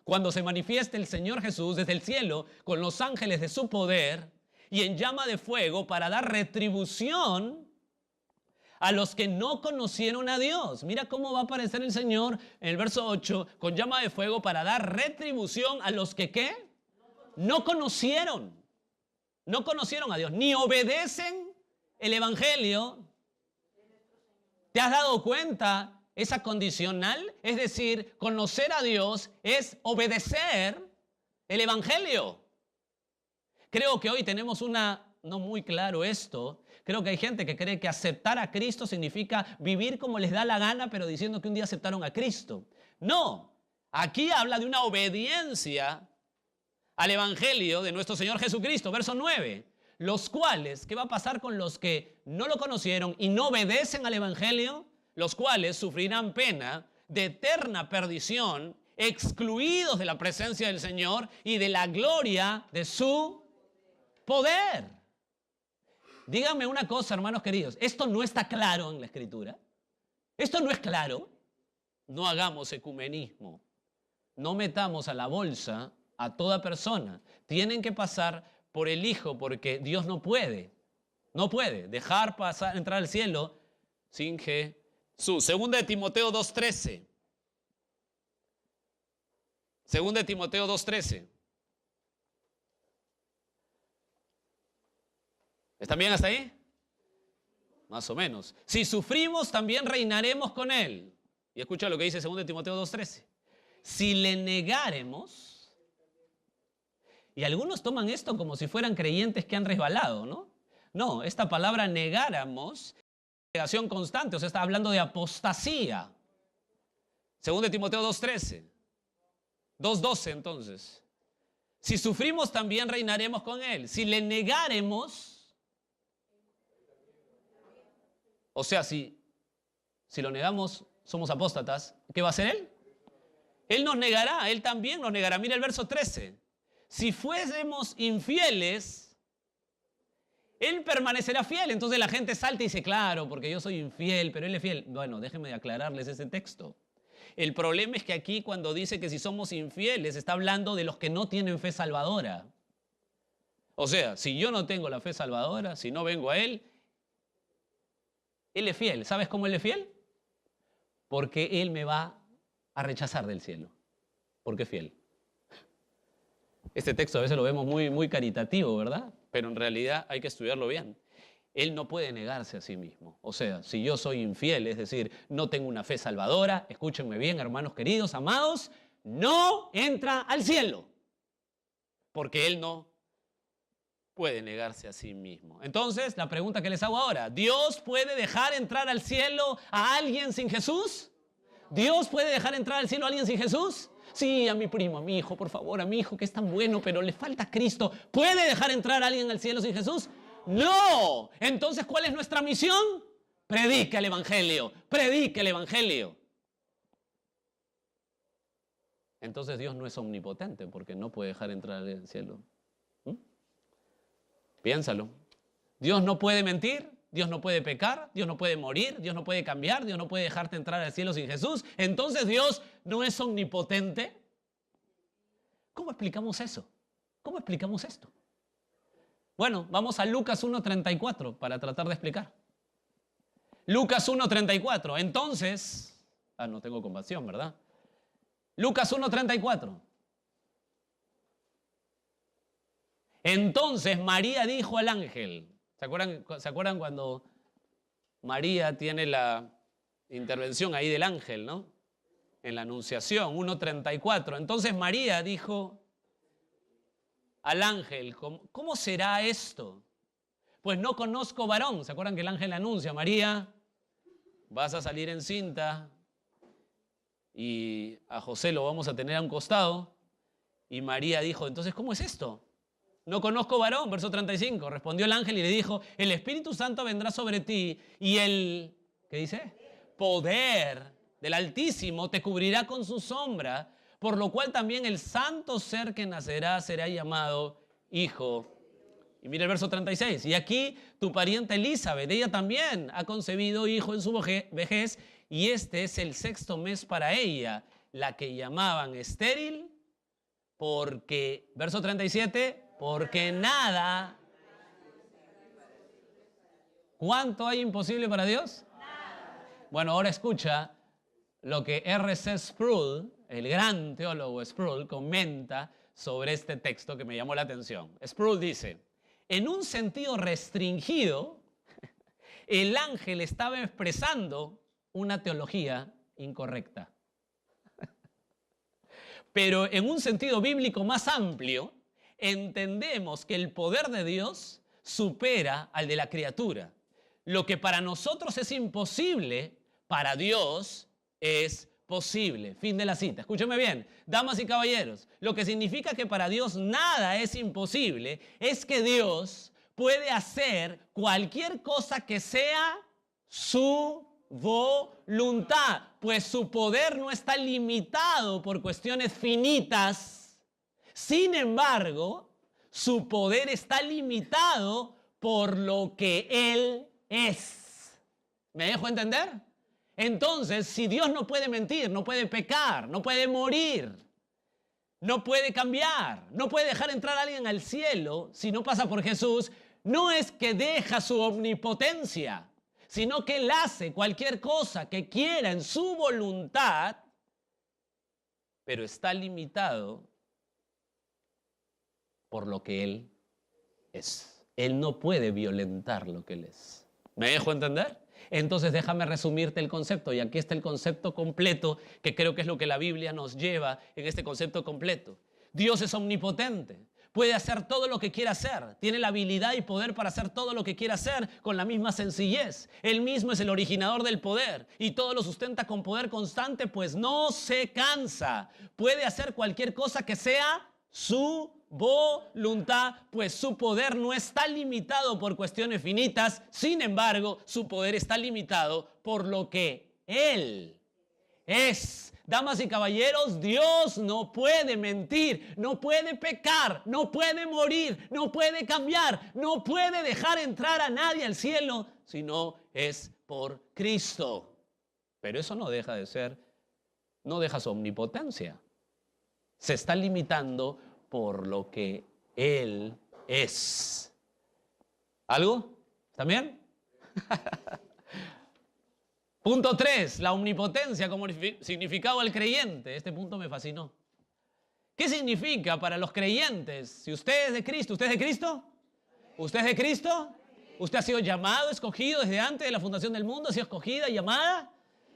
Cuando se manifieste el Señor Jesús desde el cielo con los ángeles de su poder y en llama de fuego para dar retribución a los que no conocieron a Dios. Mira cómo va a aparecer el Señor en el verso 8, con llama de fuego para dar retribución a los que ¿qué? No conocieron. No conocieron a Dios, ni obedecen el Evangelio. ¿Te has dado cuenta esa condicional, es decir, conocer a Dios es obedecer el Evangelio. Creo que hoy tenemos no muy claro esto. Creo que hay gente que cree que aceptar a Cristo significa vivir como les da la gana, pero diciendo que un día aceptaron a Cristo. No, aquí habla de una obediencia al Evangelio de nuestro Señor Jesucristo. Verso 9. Los cuales, ¿qué va a pasar con los que no lo conocieron y no obedecen al Evangelio? Los cuales sufrirán pena de eterna perdición, excluidos de la presencia del Señor y de la gloria de su poder. Díganme una cosa, hermanos queridos. ¿Esto no está claro en la Escritura? ¿Esto no es claro? No hagamos ecumenismo. No metamos a la bolsa a toda persona. Tienen que pasar por el Hijo porque Dios no puede dejar entrar al cielo sin Jesús. Segunda de Timoteo 2:13. Segunda de Timoteo 2:13. ¿Están bien hasta ahí? Más o menos. Si sufrimos, también reinaremos con Él. Y escucha lo que dice 2 Timoteo 2:13. Si le negáremos, y algunos toman esto como si fueran creyentes que han resbalado, ¿no? No, esta palabra negáramos, negación constante, o sea, está hablando de apostasía. 2 Timoteo 2:13. 2:12 entonces. Si sufrimos, también reinaremos con Él. Si le negáremos, o sea, si lo negamos, somos apóstatas, ¿qué va a hacer Él? Él nos negará, Él también nos negará. Mira el verso 13. Si fuésemos infieles, Él permanecerá fiel. Entonces la gente salta y dice, claro, porque yo soy infiel, pero Él es fiel. Bueno, déjenme aclararles ese texto. El problema es que aquí cuando dice que si somos infieles, está hablando de los que no tienen fe salvadora. O sea, si yo no tengo la fe salvadora, si no vengo a Él es fiel. ¿Sabes cómo Él es fiel? Porque Él me va a rechazar del cielo. Porque es fiel. Este texto a veces lo vemos muy, muy caritativo, ¿verdad? Pero en realidad hay que estudiarlo bien. Él no puede negarse a sí mismo. O sea, si yo soy infiel, es decir, no tengo una fe salvadora, escúchenme bien, hermanos queridos, amados, no entra al cielo. Porque Él no puede negarse a sí mismo. Entonces, la pregunta que les hago ahora, ¿Dios puede dejar entrar al cielo a alguien sin Jesús? ¿Dios puede dejar entrar al cielo a alguien sin Jesús? Sí, a mi primo, a mi hijo, por favor, a mi hijo que es tan bueno, pero le falta Cristo. ¿Puede dejar entrar a alguien al cielo sin Jesús? ¡No! Entonces, ¿cuál es nuestra misión? Predica el Evangelio, predica el Evangelio. Entonces Dios no es omnipotente porque no puede dejar entrar al cielo. Piénsalo. Dios no puede mentir, Dios no puede pecar, Dios no puede morir, Dios no puede cambiar, Dios no puede dejarte entrar al cielo sin Jesús. Entonces Dios no es omnipotente. ¿Cómo explicamos eso? ¿Cómo explicamos esto? Bueno, vamos a Lucas 1:34 para tratar de explicar. Lucas 1:34. Entonces, no tengo compasión, ¿verdad? Lucas 1:34. Entonces María dijo al ángel, ¿se acuerdan cuando María tiene la intervención ahí del ángel, ¿no? En la Anunciación, 1:34. Entonces María dijo al ángel, ¿cómo será esto? Pues no conozco varón. ¿Se acuerdan que el ángel anuncia, María, vas a salir encinta y a José lo vamos a tener a un costado? Y María dijo, entonces, ¿cómo es esto? No conozco varón, verso 35. Respondió el ángel y le dijo, el Espíritu Santo vendrá sobre ti y el, ¿qué dice? Poder del Altísimo te cubrirá con su sombra, por lo cual también el santo ser que nacerá será llamado Hijo. Y mira el verso 36. Y aquí tu pariente Elizabeth, ella también ha concebido hijo en su vejez, y este es el 6º mes para ella, la que llamaban estéril, porque, verso 37, porque nada. ¿Cuánto hay imposible para Dios? Nada. Bueno, ahora escucha lo que R.C. Sproul, el gran teólogo Sproul, comenta sobre este texto que me llamó la atención. Sproul dice, en un sentido restringido, el ángel estaba expresando una teología incorrecta. Pero en un sentido bíblico más amplio, entendemos que el poder de Dios supera al de la criatura. Lo que para nosotros es imposible, para Dios es posible. Fin de la cita. Escúcheme bien, damas y caballeros. Lo que significa que para Dios nada es imposible es que Dios puede hacer cualquier cosa que sea su voluntad, pues su poder no está limitado por cuestiones finitas. Sin embargo, su poder está limitado por lo que Él es. ¿Me dejo entender? Entonces, si Dios no puede mentir, no puede pecar, no puede morir, no puede cambiar, no puede dejar entrar a alguien al cielo si no pasa por Jesús, no es que deja su omnipotencia, sino que Él hace cualquier cosa que quiera en su voluntad, pero está limitado por lo que Él es. Él no puede violentar lo que Él es. ¿Me dejo entender? Entonces déjame resumirte el concepto, y aquí está el concepto completo, que creo que es lo que la Biblia nos lleva en este concepto completo. Dios es omnipotente. Puede hacer todo lo que quiera hacer. Tiene la habilidad y poder para hacer todo lo que quiera hacer con la misma sencillez. Él mismo es el originador del poder y todo lo sustenta con poder constante, pues no se cansa. Puede hacer cualquier cosa que sea su voluntad, pues su poder no está limitado por cuestiones finitas. Sin embargo, su poder está limitado por lo que Él es. Damas y caballeros, Dios no puede mentir, no puede pecar, no puede morir, no puede cambiar, no puede dejar entrar a nadie al cielo si no es por Cristo. Pero eso no deja de ser, no deja su omnipotencia. Se está limitando por lo que Él es. ¿Algo? ¿También? Punto 3, la omnipotencia como significado al creyente. Este punto me fascinó. ¿Qué significa para los creyentes? Si usted es de Cristo, ¿usted es de Cristo? ¿Usted es de Cristo? ¿Usted ha sido llamado, escogido desde antes de la fundación del mundo? ¿Ha sido escogida, llamada?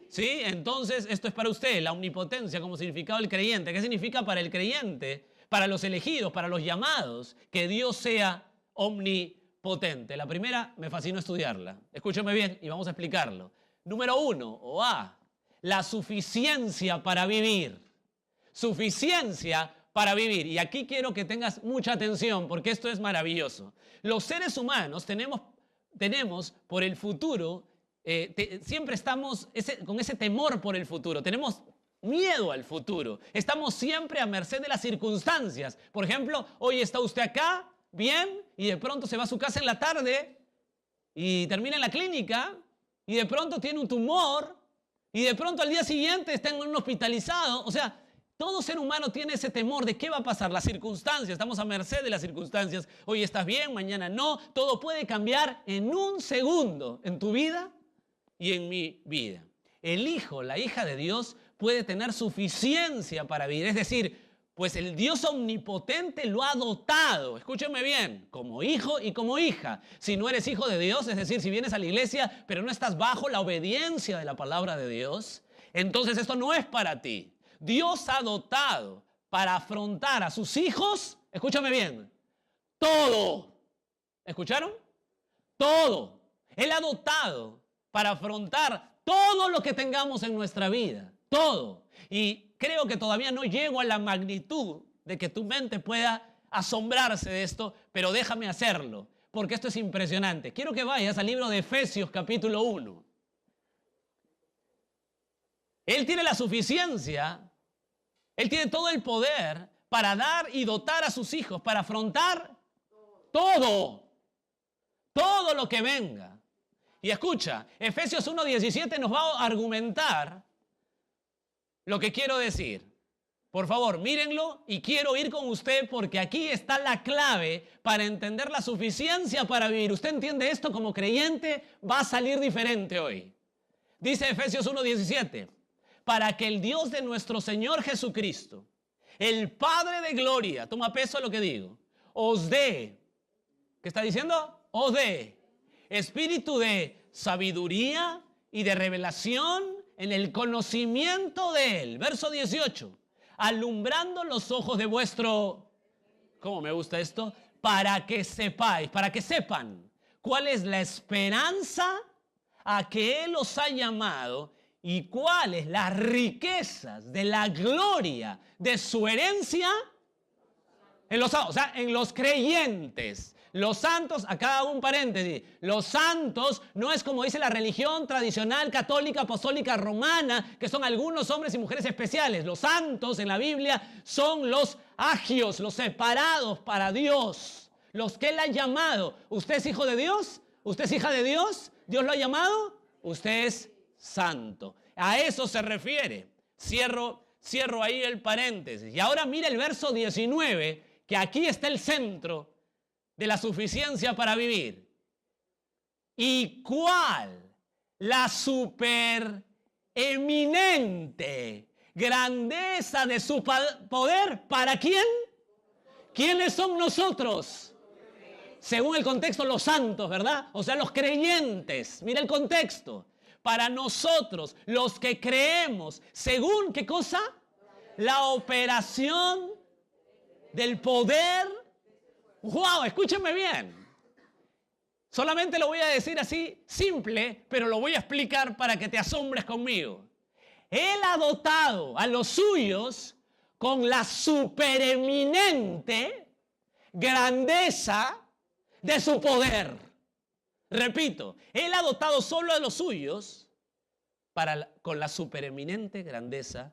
¿Sí? Entonces, esto es para usted, la omnipotencia como significado del creyente. ¿Qué significa para el creyente, para los elegidos, para los llamados, que Dios sea omnipotente? La primera, me fascinó estudiarla. Escúcheme bien y vamos a explicarlo. Número 1, o A, la suficiencia para vivir. Suficiencia para vivir. Y aquí quiero que tengas mucha atención porque esto es maravilloso. Los seres humanos tenemos por el futuro, siempre estamos con ese temor por el futuro. Tenemos miedo al futuro. Estamos siempre a merced de las circunstancias. Por ejemplo, hoy está usted acá, bien, y de pronto se va a su casa en la tarde y termina en la clínica. Y de pronto tiene un tumor, y de pronto al día siguiente está en un hospitalizado. O sea, todo ser humano tiene ese temor de qué va a pasar, las circunstancias. Estamos a merced de las circunstancias. Hoy estás bien, mañana no. Todo puede cambiar en un segundo en tu vida y en mi vida. El hijo, la hija de Dios puede tener suficiencia para vivir. Es decir, pues el Dios omnipotente lo ha dotado, escúcheme bien, como hijo y como hija. Si no eres hijo de Dios, es decir, si vienes a la iglesia, pero no estás bajo la obediencia de la palabra de Dios, entonces esto no es para ti. Dios ha dotado para afrontar a sus hijos, escúchame bien, todo. ¿Escucharon? Todo. Él ha dotado para afrontar todo lo que tengamos en nuestra vida, todo. Y creo que todavía no llego a la magnitud de que tu mente pueda asombrarse de esto, pero déjame hacerlo, porque esto es impresionante. Quiero que vayas al libro de Efesios capítulo 1. Él tiene la suficiencia, Él tiene todo el poder para dar y dotar a sus hijos, para afrontar todo lo que venga. Y escucha, Efesios 1:17 nos va a argumentar lo que quiero decir. Por favor, mírenlo y quiero ir con usted porque aquí está la clave para entender la suficiencia para vivir. ¿Usted entiende esto? Como creyente va a salir diferente hoy. Dice Efesios 1:17, para que el Dios de nuestro Señor Jesucristo, el Padre de gloria, toma peso a lo que digo, os dé, ¿qué está diciendo? Os dé espíritu de sabiduría y de revelación en el conocimiento de Él. Verso 18. Alumbrando los ojos de vuestro... ¿Cómo me gusta esto? Para que sepáis, para que sepan cuál es la esperanza a que Él os ha llamado y cuáles las riquezas de la gloria de su herencia en los, o sea, en los creyentes. Los santos, acá hago un paréntesis, los santos no es como dice la religión tradicional católica apostólica romana, que son algunos hombres y mujeres especiales. Los santos en la Biblia son los agios, los separados para Dios, los que Él ha llamado. ¿Usted es hijo de Dios? ¿Usted es hija de Dios? ¿Dios lo ha llamado? Usted es santo. A eso se refiere. Cierro ahí el paréntesis. Y ahora mira el verso 19, que aquí está el centro de la suficiencia para vivir. ¿Y cuál? La supereminente grandeza de su poder. ¿Para quién? ¿Quiénes son nosotros? Según el contexto, los santos, ¿verdad? O sea, los creyentes. Mira el contexto. Para nosotros, los que creemos, ¿según qué cosa? La operación del poder. ¡Wow! Escúchenme bien. Solamente lo voy a decir así, simple, pero lo voy a explicar para que te asombres conmigo. Él ha dotado a los suyos con la supereminente grandeza de su poder. Repito, Él ha dotado solo a los suyos con la supereminente grandeza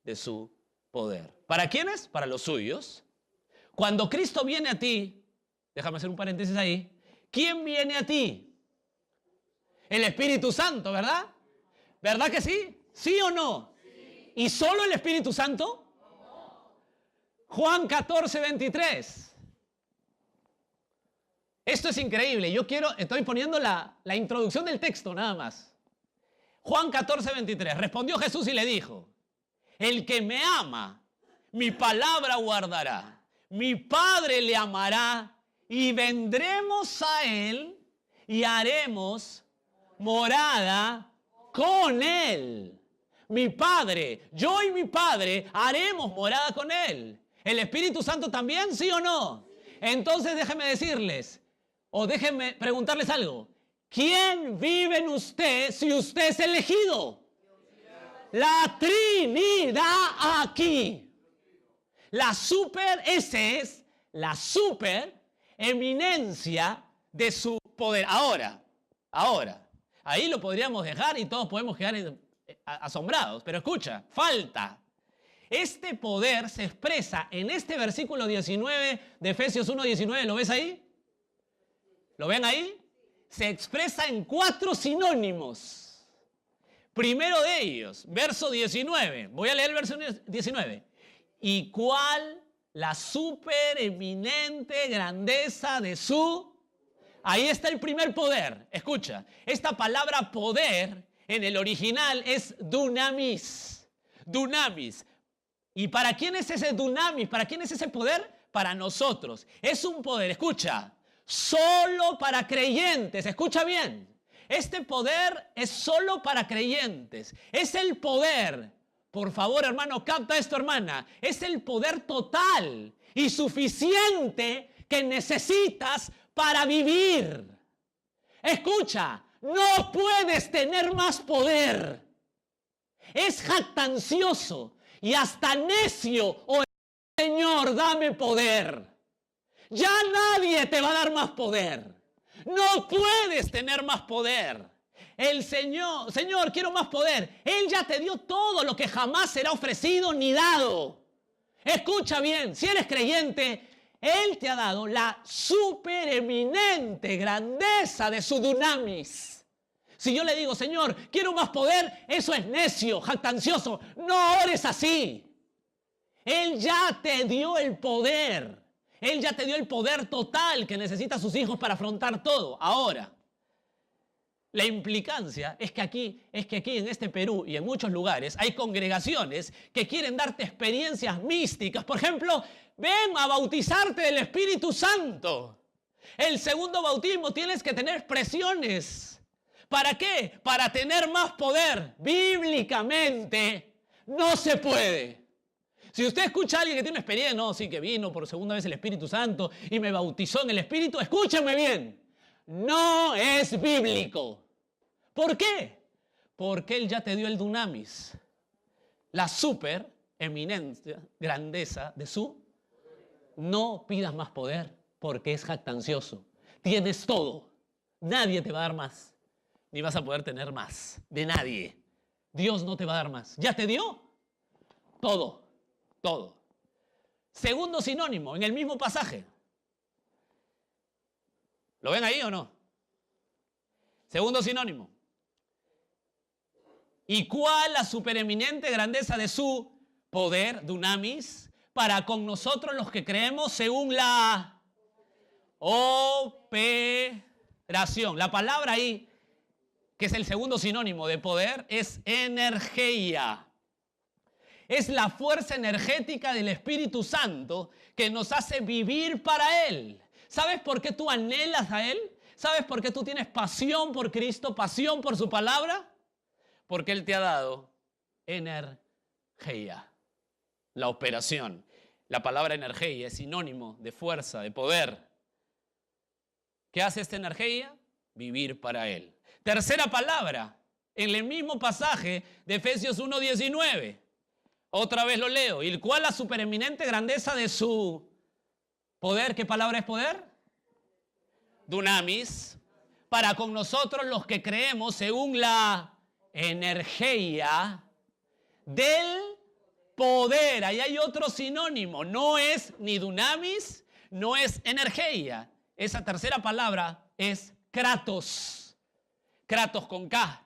de su poder. ¿Para quiénes? Para los suyos. Cuando Cristo viene a ti, déjame hacer un paréntesis ahí, ¿quién viene a ti? El Espíritu Santo, ¿verdad? ¿Verdad que sí? ¿Sí o no? Sí. ¿Y solo el Espíritu Santo? No. Juan 14, 23. Esto es increíble. Estoy poniendo la introducción del texto nada más. Juan 14, 23. Respondió Jesús y le dijo, el que me ama, mi palabra guardará. Mi Padre le amará y vendremos a Él y haremos morada con Él. Mi Padre, yo y mi Padre haremos morada con Él. ¿El Espíritu Santo también, sí o no? Entonces déjenme decirles, o déjenme preguntarles algo. ¿Quién vive en usted si usted es elegido? La Trinidad aquí. Ese es la super eminencia de su poder. Ahora, ahí lo podríamos dejar y todos podemos quedar asombrados. Pero escucha, falta. Este poder se expresa en este versículo 19 de Efesios 1:19. ¿Lo ves ahí? ¿Lo ven ahí? Se expresa en 4 sinónimos. Primero de ellos, verso 19. Voy a leer el verso 19. ¿Y cuál la supereminente grandeza de su? Ahí está el primer poder. Escucha, esta palabra poder en el original es dunamis. Dunamis. ¿Y para quién es ese dunamis? ¿Para quién es ese poder? Para nosotros. Es un poder, escucha, solo para creyentes. Escucha bien. Este poder es solo para creyentes. Es el poder. Por favor, hermano, capta esto, hermana. Es el poder total y suficiente que necesitas para vivir. Escucha, no puedes tener más poder. Es jactancioso y hasta necio. Oh, Señor, dame poder. Ya nadie te va a dar más poder. No puedes tener más poder. El Señor, quiero más poder. Él ya te dio todo lo que jamás será ofrecido ni dado. Escucha bien, si eres creyente, Él te ha dado la supereminente grandeza de su dunamis. Si yo le digo, Señor, quiero más poder, eso es necio, jactancioso. No ores así. Él ya te dio el poder. Él ya te dio el poder total que necesitan sus hijos para afrontar todo. Ahora, la implicancia es que aquí en este Perú y en muchos lugares hay congregaciones que quieren darte experiencias místicas. Por ejemplo, ven a bautizarte del Espíritu Santo. El segundo bautismo tienes que tener expresiones ¿Para qué? Para tener más poder. Bíblicamente no se puede. Si usted escucha a alguien que tiene experiencia, no, sí que vino por segunda vez el Espíritu Santo y me bautizó en el Espíritu, escúchame bien, no es bíblico. ¿Por qué? Porque Él ya te dio el dunamis, la super eminencia, grandeza de su. No pidas más poder porque es jactancioso. Tienes todo. Nadie te va a dar más. Ni vas a poder tener más. De nadie. Dios no te va a dar más. ¿Ya te dio? Todo. Todo. Segundo sinónimo, en el mismo pasaje. ¿Lo ven ahí o no? Segundo sinónimo. ¿Y cuál la supereminente grandeza de su poder, dunamis, para con nosotros los que creemos según la operación? La palabra ahí, que es el segundo sinónimo de poder, es energía. Es la fuerza energética del Espíritu Santo que nos hace vivir para Él. ¿Sabes por qué tú anhelas a Él? ¿Sabes por qué tú tienes pasión por Cristo, pasión por su palabra? Porque Él te ha dado energía. La operación. La palabra energía es sinónimo de fuerza, de poder. ¿Qué hace esta energía? Vivir para Él. Tercera palabra, en el mismo pasaje de Efesios 1:19. Otra vez lo leo. ¿Y cuál la supereminente grandeza de su poder? ¿Qué palabra es poder? Dunamis. Para con nosotros los que creemos según la energía del poder. Ahí hay otro sinónimo. No es ni dunamis, no es energía. Esa tercera palabra es kratos. Kratos con K.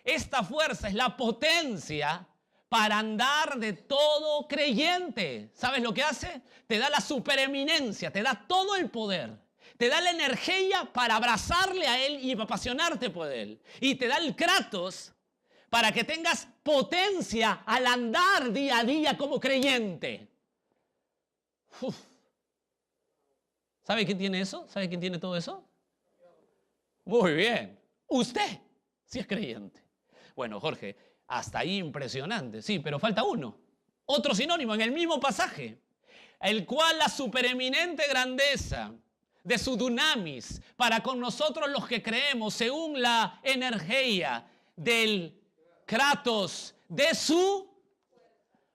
Esta fuerza es la potencia para andar de todo creyente. ¿Sabes lo que hace? Te da la supereminencia, te da todo el poder. Te da la energía para abrazarle a Él y apasionarte por Él. Y te da el kratos para que tengas potencia al andar día a día como creyente. Uf. ¿Sabe quién tiene eso? ¿Sabe quién tiene todo eso? Muy bien. Usted, si es creyente. Bueno, Jorge, hasta ahí impresionante. Sí, pero falta uno. Otro sinónimo en el mismo pasaje. El cual la supereminente grandeza de su dunamis para con nosotros los que creemos según la energía del kratos de su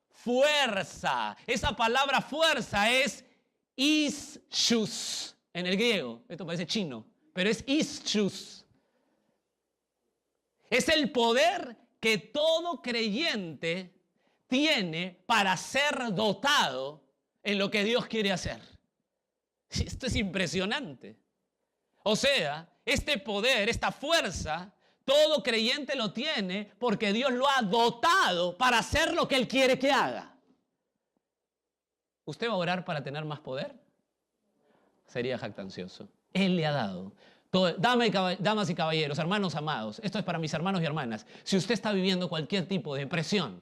fuerza. Esa palabra fuerza es ischus en el griego. Esto parece chino, pero es ischus. Es el poder que todo creyente tiene para ser dotado en lo que Dios quiere hacer. Esto es impresionante. O sea, este poder, esta fuerza, todo creyente lo tiene porque Dios lo ha dotado para hacer lo que Él quiere que haga. ¿Usted va a orar para tener más poder? Sería jactancioso. Él le ha dado. Damas y caballeros, hermanos amados, esto es para mis hermanos y hermanas. Si usted está viviendo cualquier tipo de depresión,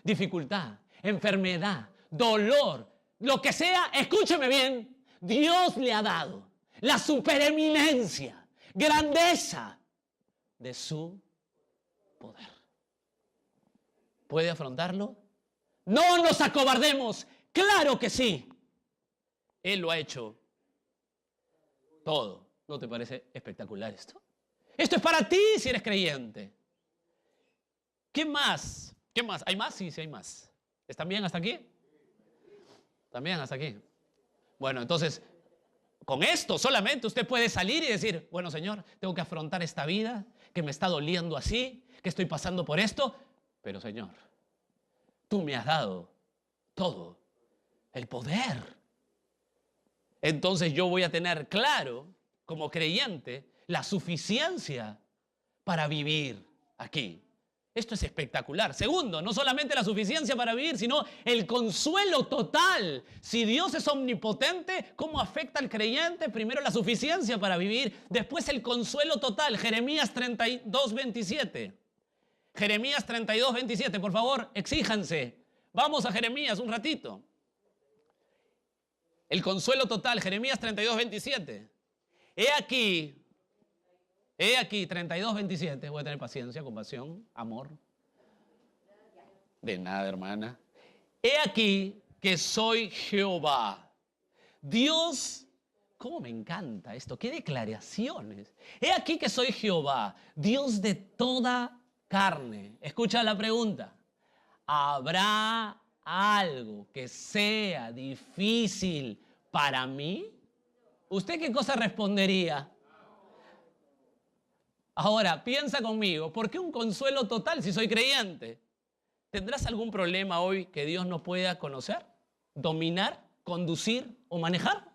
dificultad, enfermedad, dolor, lo que sea, escúcheme bien. Dios le ha dado la supereminencia, grandeza de su poder. ¿Puede afrontarlo? No nos acobardemos. Claro que sí. Él lo ha hecho todo. ¿No te parece espectacular esto? Esto es para ti si eres creyente. ¿Qué más? ¿Qué más? ¿Hay más? Sí, sí hay más. ¿Están bien hasta aquí? ¿También hasta aquí? Bueno, entonces, con esto solamente usted puede salir y decir, bueno, Señor, tengo que afrontar esta vida, que me está doliendo así, que estoy pasando por esto, pero Señor, tú me has dado todo, el poder. Entonces yo voy a tener claro, como creyente, la suficiencia para vivir aquí. Esto es espectacular. Segundo, no solamente la suficiencia para vivir, sino el consuelo total. Si Dios es omnipotente, ¿cómo afecta al creyente? Primero la suficiencia para vivir, después el consuelo total. Jeremías 32:27. Jeremías 32:27, por favor, exíjanse. Vamos a Jeremías un ratito. El consuelo total, Jeremías 32:27. He aquí, He aquí, 32:27, voy a tener paciencia, compasión, amor. De nada, hermana. He aquí que soy Jehová. Dios, cómo me encanta esto, qué declaraciones. He aquí que soy Jehová, Dios de toda carne. Escucha la pregunta. ¿Habrá algo que sea difícil para mí? ¿Usted qué cosa respondería? Ahora, piensa conmigo, ¿por qué un consuelo total si soy creyente? ¿Tendrás algún problema hoy que Dios no pueda conocer, dominar, conducir o manejar?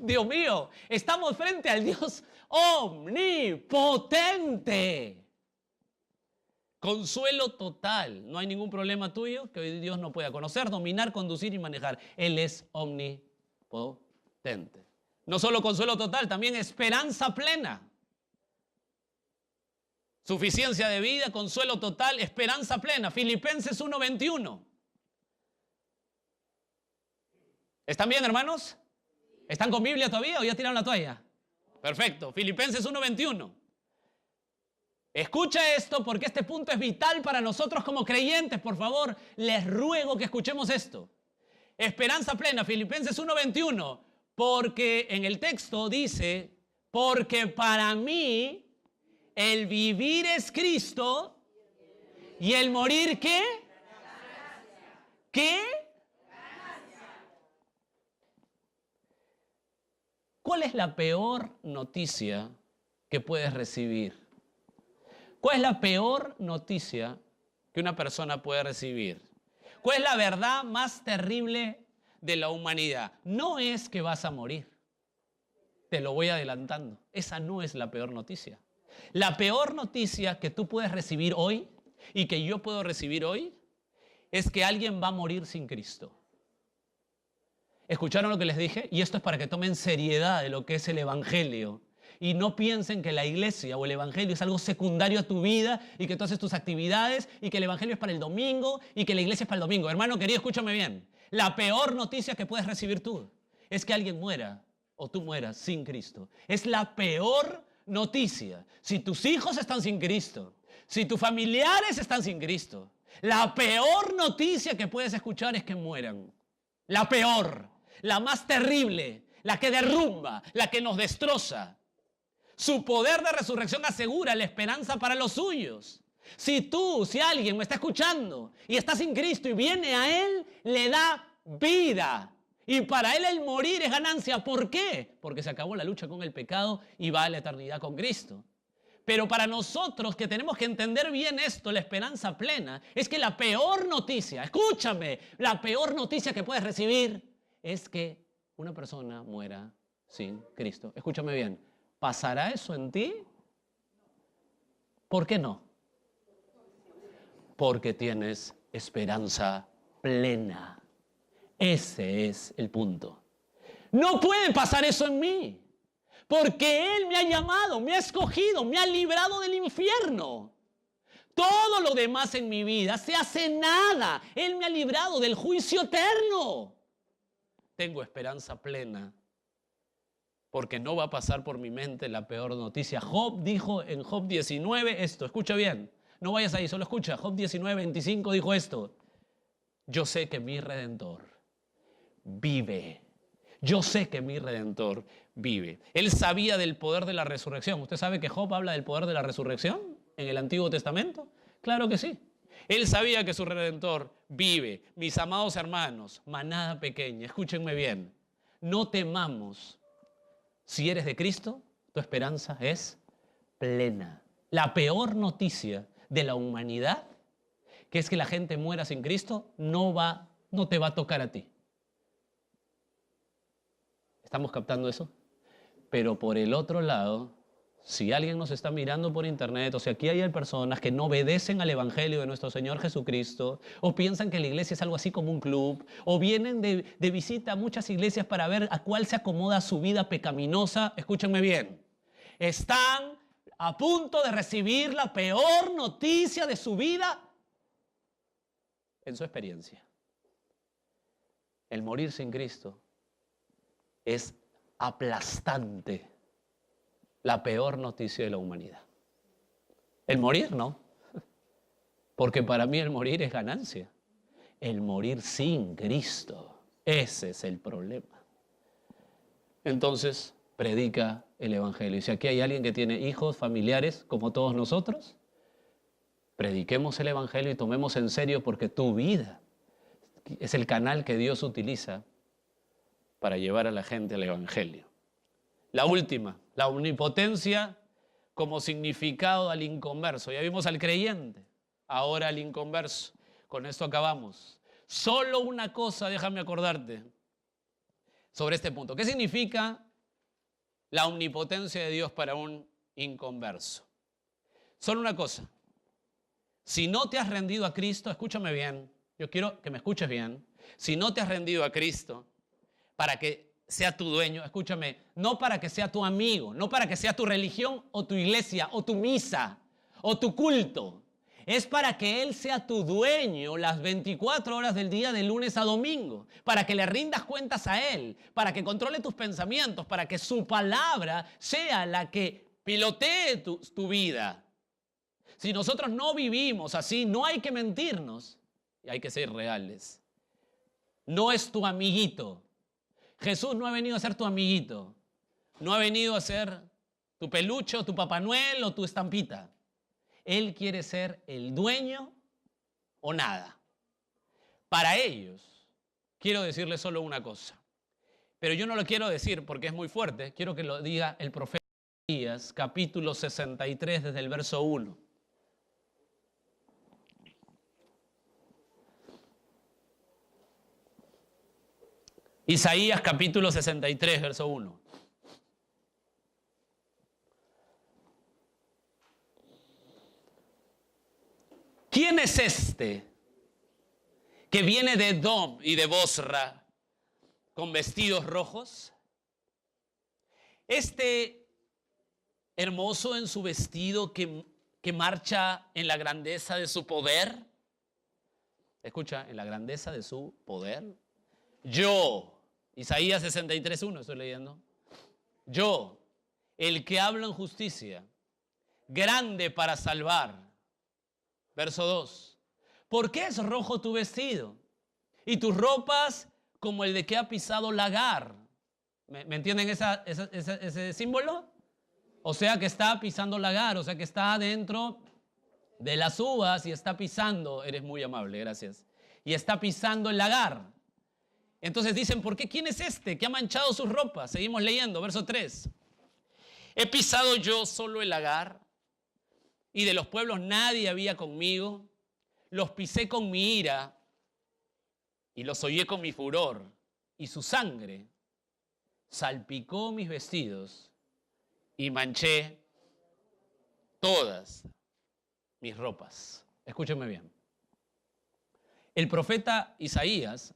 Dios mío, estamos frente al Dios omnipotente. Consuelo total. No hay ningún problema tuyo que hoy Dios no pueda conocer, dominar, conducir y manejar. Él es omnipotente. No solo consuelo total, también esperanza plena. Suficiencia de vida, consuelo total, esperanza plena. Filipenses 1:21. ¿Están bien, hermanos? ¿Están con Biblia todavía o ya tiraron la toalla? Perfecto. Filipenses 1:21. Escucha esto porque este punto es vital para nosotros como creyentes. Por favor, les ruego que escuchemos esto. Esperanza plena, Filipenses 1:21. Porque en el texto dice, porque para mí el vivir es Cristo y el morir, ¿qué? ¿Qué? ¿Cuál es la peor noticia que puedes recibir? ¿Cuál es la peor noticia que una persona puede recibir? ¿Cuál es la verdad más terrible de la humanidad? No es que vas a morir. Te lo voy adelantando. Esa no es la peor noticia. La peor noticia que tú puedes recibir hoy y que yo puedo recibir hoy es que alguien va a morir sin Cristo. ¿Escucharon lo que les dije? Y esto es para que tomen seriedad de lo que es el Evangelio. Y no piensen que la iglesia o el Evangelio es algo secundario a tu vida y que tú haces tus actividades y que el Evangelio es para el domingo y que la iglesia es para el domingo. Hermano querido, escúchame bien. La peor noticia que puedes recibir tú es que alguien muera o tú mueras sin Cristo. Es la peor noticia. Si tus hijos están sin Cristo, si tus familiares están sin Cristo, la peor noticia que puedes escuchar es que mueran. La peor, la más terrible, la que derrumba, la que nos destroza. Su poder de resurrección asegura la esperanza para los suyos. Si alguien me está escuchando y está sin Cristo y viene a Él, le da vida. Y para Él el morir es ganancia. ¿Por qué? Porque se acabó la lucha con el pecado y va a la eternidad con Cristo. Pero para nosotros que tenemos que entender bien esto, la esperanza plena, es que la peor noticia, escúchame, la peor noticia que puedes recibir es que una persona muera sin Cristo. Escúchame bien. ¿Pasará eso en ti? ¿Por qué no? Porque tienes esperanza plena. Ese es el punto. No puede pasar eso en mí, porque Él me ha llamado, me ha escogido, me ha librado del infierno. Todo lo demás en mi vida se hace nada. Él me ha librado del juicio eterno. Tengo esperanza plena. Porque no va a pasar por mi mente la peor noticia. Job dijo en Job 19 esto, escucha bien, no vayas ahí, solo escucha. Job 19:25 dijo esto: yo sé que mi Redentor vive. Yo sé que mi Redentor vive. Él sabía del poder de la resurrección. ¿Usted sabe que Job habla del poder de la resurrección en el Antiguo Testamento? Claro que sí. Él sabía que su Redentor vive. Mis amados hermanos, manada pequeña, escúchenme bien. No temamos. Si eres de Cristo, tu esperanza es plena. La peor noticia de la humanidad, que es que la gente muera sin Cristo, no te va a tocar a ti. ¿Estamos captando eso? Pero por el otro lado, si alguien nos está mirando por internet, o sea, aquí hay personas que no obedecen al Evangelio de nuestro Señor Jesucristo, o piensan que la iglesia es algo así como un club, o vienen de visita a muchas iglesias para ver a cuál se acomoda su vida pecaminosa. Escúchenme bien. Están a punto de recibir la peor noticia de su vida en su experiencia. El morir sin Cristo es aplastante. la peor noticia de la humanidad. El morir, no. Porque para mí el morir es ganancia. El morir sin Cristo, ese es el problema. Entonces, predica el Evangelio. Y si aquí hay alguien que tiene hijos, familiares, como todos nosotros, prediquemos el Evangelio y tomemos en serio, porque tu vida es el canal que Dios utiliza para llevar a la gente al Evangelio. La última, la omnipotencia como significado al inconverso. Ya vimos al creyente, ahora al inconverso. Con esto acabamos. Solo una cosa, déjame acordarte sobre este punto. ¿Qué significa la omnipotencia de Dios para un inconverso? Solo una cosa. Si no te has rendido a Cristo, escúchame bien, yo quiero que me escuches bien. Si no te has rendido a Cristo para que sea tu dueño, escúchame, no para que sea tu amigo, no para que sea tu religión o tu iglesia o tu misa o tu culto. Es para que Él sea tu dueño las 24 horas del día, de lunes a domingo, para que le rindas cuentas a Él, para que controle tus pensamientos, para que su palabra sea la que pilotee tu vida. Si nosotros no vivimos así, no hay que mentirnos y hay que ser reales. No es tu amiguito. Jesús no ha venido a ser tu amiguito. No ha venido a ser tu peluche o tu Papá Noel o tu estampita. Él quiere ser el dueño o nada. Para ellos, quiero decirles solo una cosa. Pero yo no lo quiero decir porque es muy fuerte. Quiero que lo diga el profeta Isaías, capítulo 63, desde el verso 1. Isaías, capítulo 63, verso 1. ¿Quién es este que viene de Edom y de Bosra con vestidos rojos? Este hermoso en su vestido que marcha en la grandeza de su poder. Escucha, en la grandeza de su poder. Yo, Isaías 63:1 estoy leyendo. Yo, el que hablo en justicia, grande para salvar. Verso 2. ¿Por qué es rojo tu vestido? Y tus ropas como el de que ha pisado lagar. ¿Me entienden ese símbolo? O sea que está pisando lagar, o sea que está dentro de las uvas y está pisando. Eres muy amable, gracias. Y está pisando el lagar. Entonces dicen, ¿por qué? ¿Quién es este que ha manchado sus ropas? Seguimos leyendo, verso 3. ¿He pisado yo solo el lagar? Y de los pueblos nadie había conmigo. Los pisé con mi ira y los hollé con mi furor. Y su sangre salpicó mis vestidos y manché todas mis ropas. Escúchenme bien. El profeta Isaías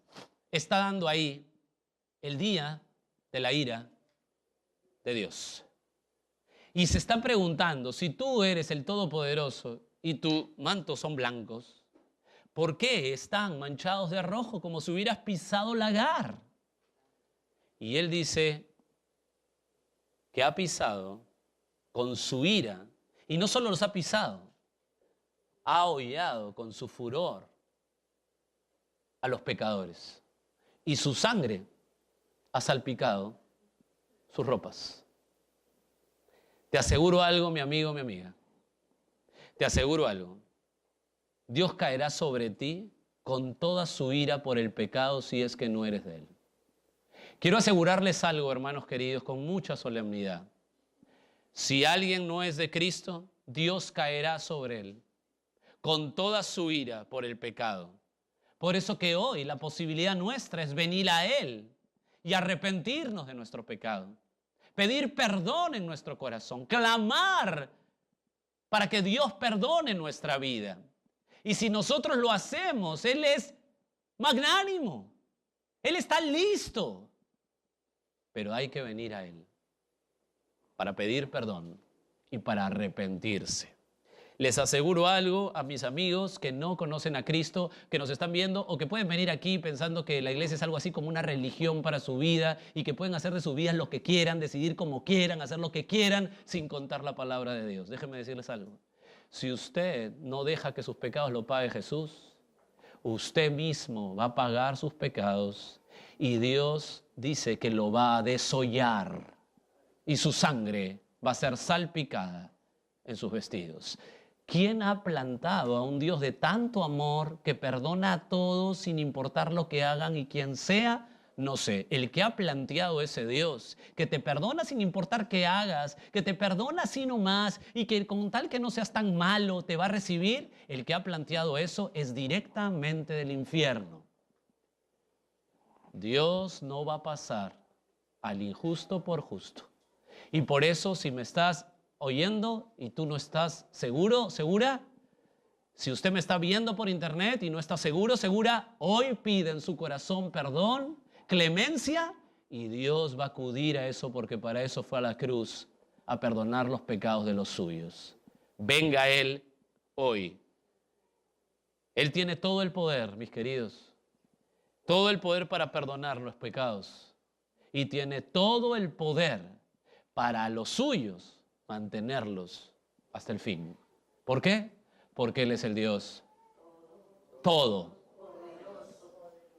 está dando ahí el día de la ira de Dios. Y se están preguntando, si tú eres el Todopoderoso y tus mantos son blancos, ¿por qué están manchados de rojo como si hubieras pisado lagar? Y él dice que ha pisado con su ira, y no solo los ha pisado, ha hollado con su furor a los pecadores. Y su sangre ha salpicado sus ropas. Te aseguro algo, mi amigo, mi amiga. Te aseguro algo. Dios caerá sobre ti con toda su ira por el pecado si es que no eres de Él. Quiero asegurarles algo, hermanos queridos, con mucha solemnidad. Si alguien no es de Cristo, Dios caerá sobre él con toda su ira por el pecado. Por eso que hoy la posibilidad nuestra es venir a Él y arrepentirnos de nuestro pecado. Pedir perdón en nuestro corazón, clamar para que Dios perdone nuestra vida. Y si nosotros lo hacemos, Él es magnánimo, Él está listo. Pero hay que venir a Él para pedir perdón y para arrepentirse. Les aseguro algo a mis amigos que no conocen a Cristo, que nos están viendo o que pueden venir aquí pensando que la iglesia es algo así como una religión para su vida y que pueden hacer de su vida lo que quieran, decidir como quieran, hacer lo que quieran sin contar la palabra de Dios. Déjenme decirles algo. Si usted no deja que sus pecados lo pague Jesús, usted mismo va a pagar sus pecados y Dios dice que lo va a desollar y su sangre va a ser salpicada en sus vestidos. ¿Quién ha plantado a un Dios de tanto amor que perdona a todos sin importar lo que hagan y quién sea? No sé. El que ha planteado ese Dios, que te perdona sin importar qué hagas, que te perdona así nomás y que con tal que no seas tan malo te va a recibir, el que ha planteado eso es directamente del infierno. Dios no va a pasar al injusto por justo. Y por eso, si me estás oyendo y tú no estás seguro, segura, si usted me está viendo por internet y no está seguro, segura, hoy pide en su corazón perdón, clemencia, y Dios va a acudir a eso porque para eso fue a la cruz, a perdonar los pecados de los suyos. Venga Él hoy. Él tiene todo el poder, mis queridos, todo el poder para perdonar los pecados y tiene todo el poder para los suyos mantenerlos hasta el fin. ¿Por qué? Porque Él es el Dios todo